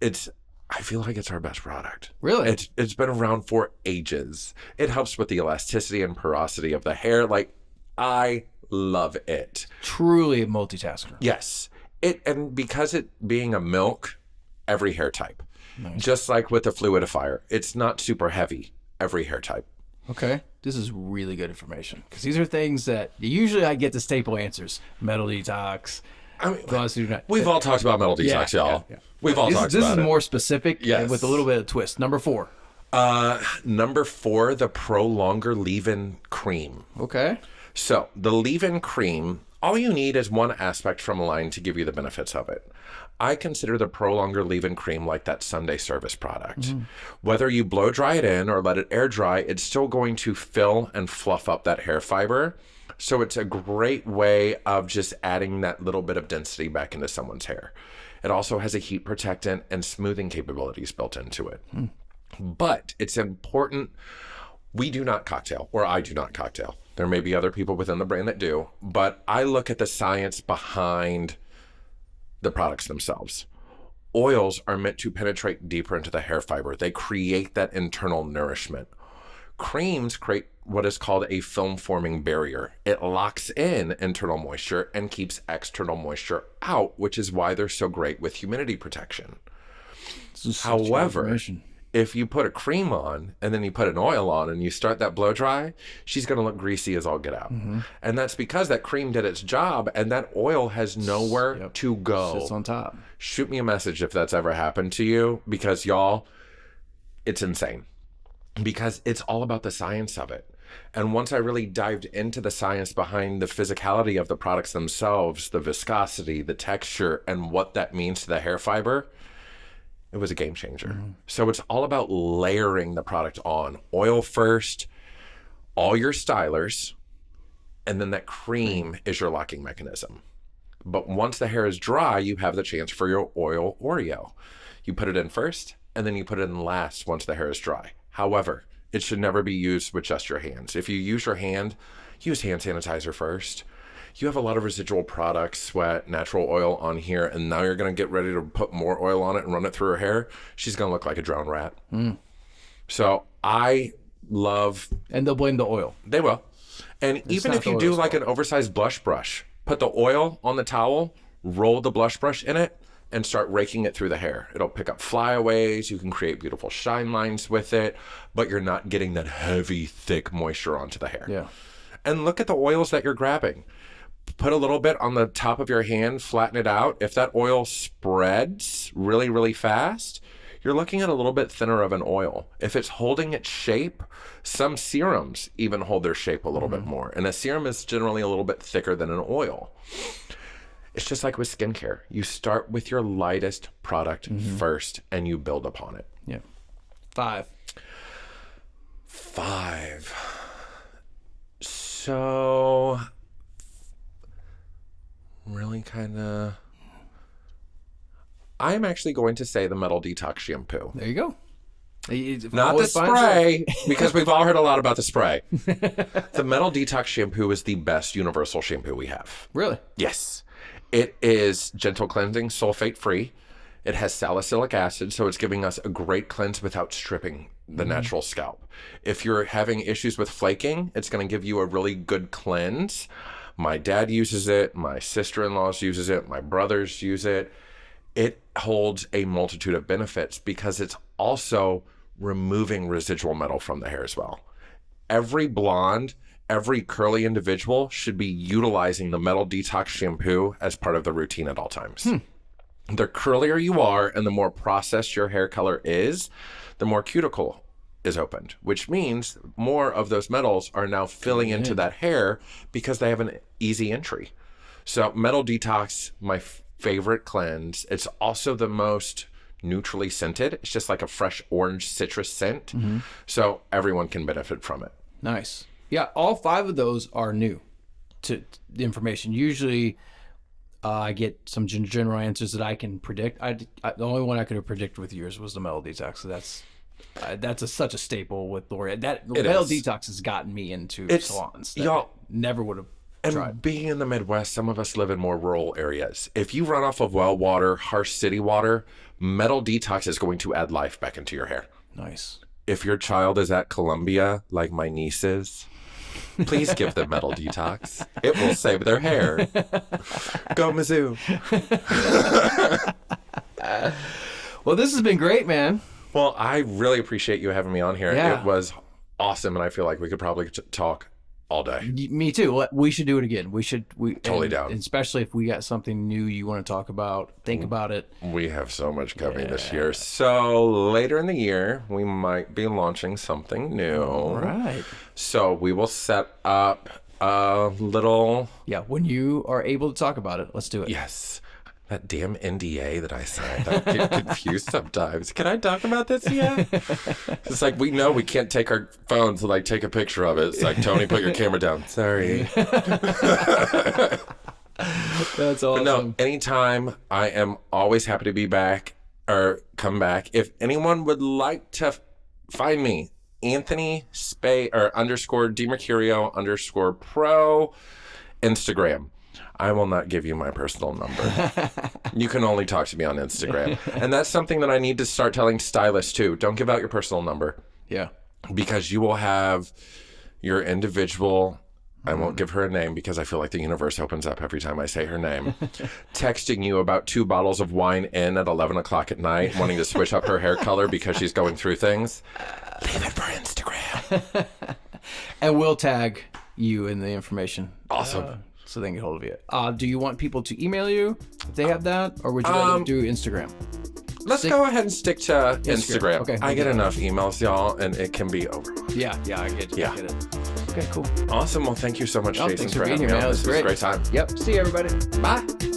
I feel like it's our best product. Really? It's been around for ages. It helps with the elasticity and porosity of the hair. Like, I love it. Truly a multitasker. Yes. And because it being a milk, every hair type. Nice. Just like with the fluidifier, it's not super heavy, every hair type. Okay. This is really good information because these are things that usually I get the staple answers. Metal detox. I mean, we've all talked about metal detox, y'all. Yeah. We've all talked about it. This is more specific yes. and with a little bit of twist. Number 4. Number 4, the Pro Longer Leave-In Cream. Okay. So the leave-in cream, all you need is one aspect from a line to give you the benefits of it. I consider the Pro Longer leave-in cream like that Sunday service product. Whether you blow dry it in or let it air dry, it's still going to fill and fluff up that hair fiber. So it's a great way of just adding that little bit of density back into someone's hair. It also has a heat protectant and smoothing capabilities built into it. But it's important, we do not cocktail, or I do not cocktail. There may be other people within the brand that do, but I look at the science behind the products themselves. Oils are meant to penetrate deeper into the hair fiber. They create that internal nourishment. Creams create what is called a film forming barrier. It locks in internal moisture and keeps external moisture out, which is why they're so great with humidity protection. However, if you put a cream on and then you put an oil on and you start that blow dry, she's going to look greasy as all get out. And that's because that cream did its job and that oil has nowhere to go. Sits on top. Shoot me a message if that's ever happened to you, because y'all, it's insane. Because it's all about the science of it. And once I really dived into the science behind the physicality of the products themselves, the viscosity, the texture, and what that means to the hair fiber, it was a game changer. So it's all about layering the product on. Oil first, all your stylers, and then that cream is your locking mechanism. But once the hair is dry, you have the chance for your oil Oreo. You put it in first, and then you put it in last once the hair is dry. However, it should never be used with just your hands. If you use your hand, use hand sanitizer first. You have a lot of residual products, sweat, natural oil on here, and now you're going to get ready to put more oil on it and run it through her hair. She's going to look like a drowned rat. So I love... And they'll blame the oil. They will. And even if you do like an oversized blush brush, put the oil on the towel, roll the blush brush in it, and start raking it through the hair. It'll pick up flyaways. You can create beautiful shine lines with it, but you're not getting that heavy, thick moisture onto the hair. Yeah. And look at the oils that you're grabbing. Put a little bit on the top of your hand, flatten it out. If that oil spreads really, really fast, you're looking at a little bit thinner of an oil. If it's holding its shape, some serums even hold their shape a little bit more. And a serum is generally a little bit thicker than an oil. It's just like with skincare. You start with your lightest product first and you build upon it. Yeah. 5. So... really kind of... I'm actually going to say the Metal Detox shampoo. There you go. Not the spray, because we've all heard a lot about the spray. The Metal Detox shampoo is the best universal shampoo we have. Really? Yes. It is gentle cleansing, sulfate free. It has salicylic acid, so it's giving us a great cleanse without stripping the natural scalp. If you're having issues with flaking, it's going to give you a really good cleanse. My dad uses it. My sister-in-laws uses it. My brothers use it. It holds a multitude of benefits because it's also removing residual metal from the hair as well. Every blonde, every curly individual should be utilizing the Metal Detox shampoo as part of the routine at all times. The curlier you are and the more processed your hair color is, the more cuticle is opened, which means more of those metals are now filling into that hair because they have an easy entry. So Metal Detox, my favorite cleanse. It's also the most neutrally scented. It's just like a fresh orange citrus scent. So everyone can benefit from it. Nice. Yeah, all 5 of those are new to the information. Usually I get some general answers that I can predict. The only one I could have predicted with yours was the Metal Detox. So that's such a staple with Lori. That Metal Detox has gotten me into salons. Y'all never would have tried. And being in the Midwest, some of us live in more rural areas. If you run off of well water, harsh city water, Metal Detox is going to add life back into your hair. Nice. If your child is at Columbia, like my niece is, please give them Metal Detox. It will save their hair. Go Mizzou. Well, this has been great, man. Well, I really appreciate you having me on here. Yeah. It was awesome, and I feel like we could probably talk all day. Me too. We should do it again. We Totally down. Especially if we got something new you want to talk about. Think about it. We have so much coming this year. So later in the year, we might be launching something new. All right. So we will set up a little... Yeah, when you are able to talk about it, let's do it. Yes. That damn NDA that I signed. I get confused sometimes. Can I talk about this yet? It's like, we know we can't take our phones and like take a picture of it. It's like, Tony, put your camera down. Sorry. That's awesome. No, anytime. I am always happy to be back or come back. If anyone would like to find me, Anthony _ Dimercurio _ pro Instagram. I will not give you my personal number. You can only talk to me on Instagram. And that's something that I need to start telling stylists too. Don't give out your personal number. Yeah. because you will have your individual, I won't give her a name because I feel like the universe opens up every time I say her name, texting you about 2 bottles of wine in at 11 o'clock at night, wanting to switch up her hair color because she's going through things. Leave it for Instagram. And we'll tag you in the information. Awesome. So they can get hold of you. Do you want people to email you if they have that? Or would you rather do Instagram? Let's go ahead and stick to Instagram. Okay. I get enough emails, y'all, and it can be over. Yeah, I get it. I get it. Okay, cool. Awesome. Well, thank you so much, Jason, Thanks for being here, having me man. on. It was This was a great time. Yep. See you, everybody. Bye.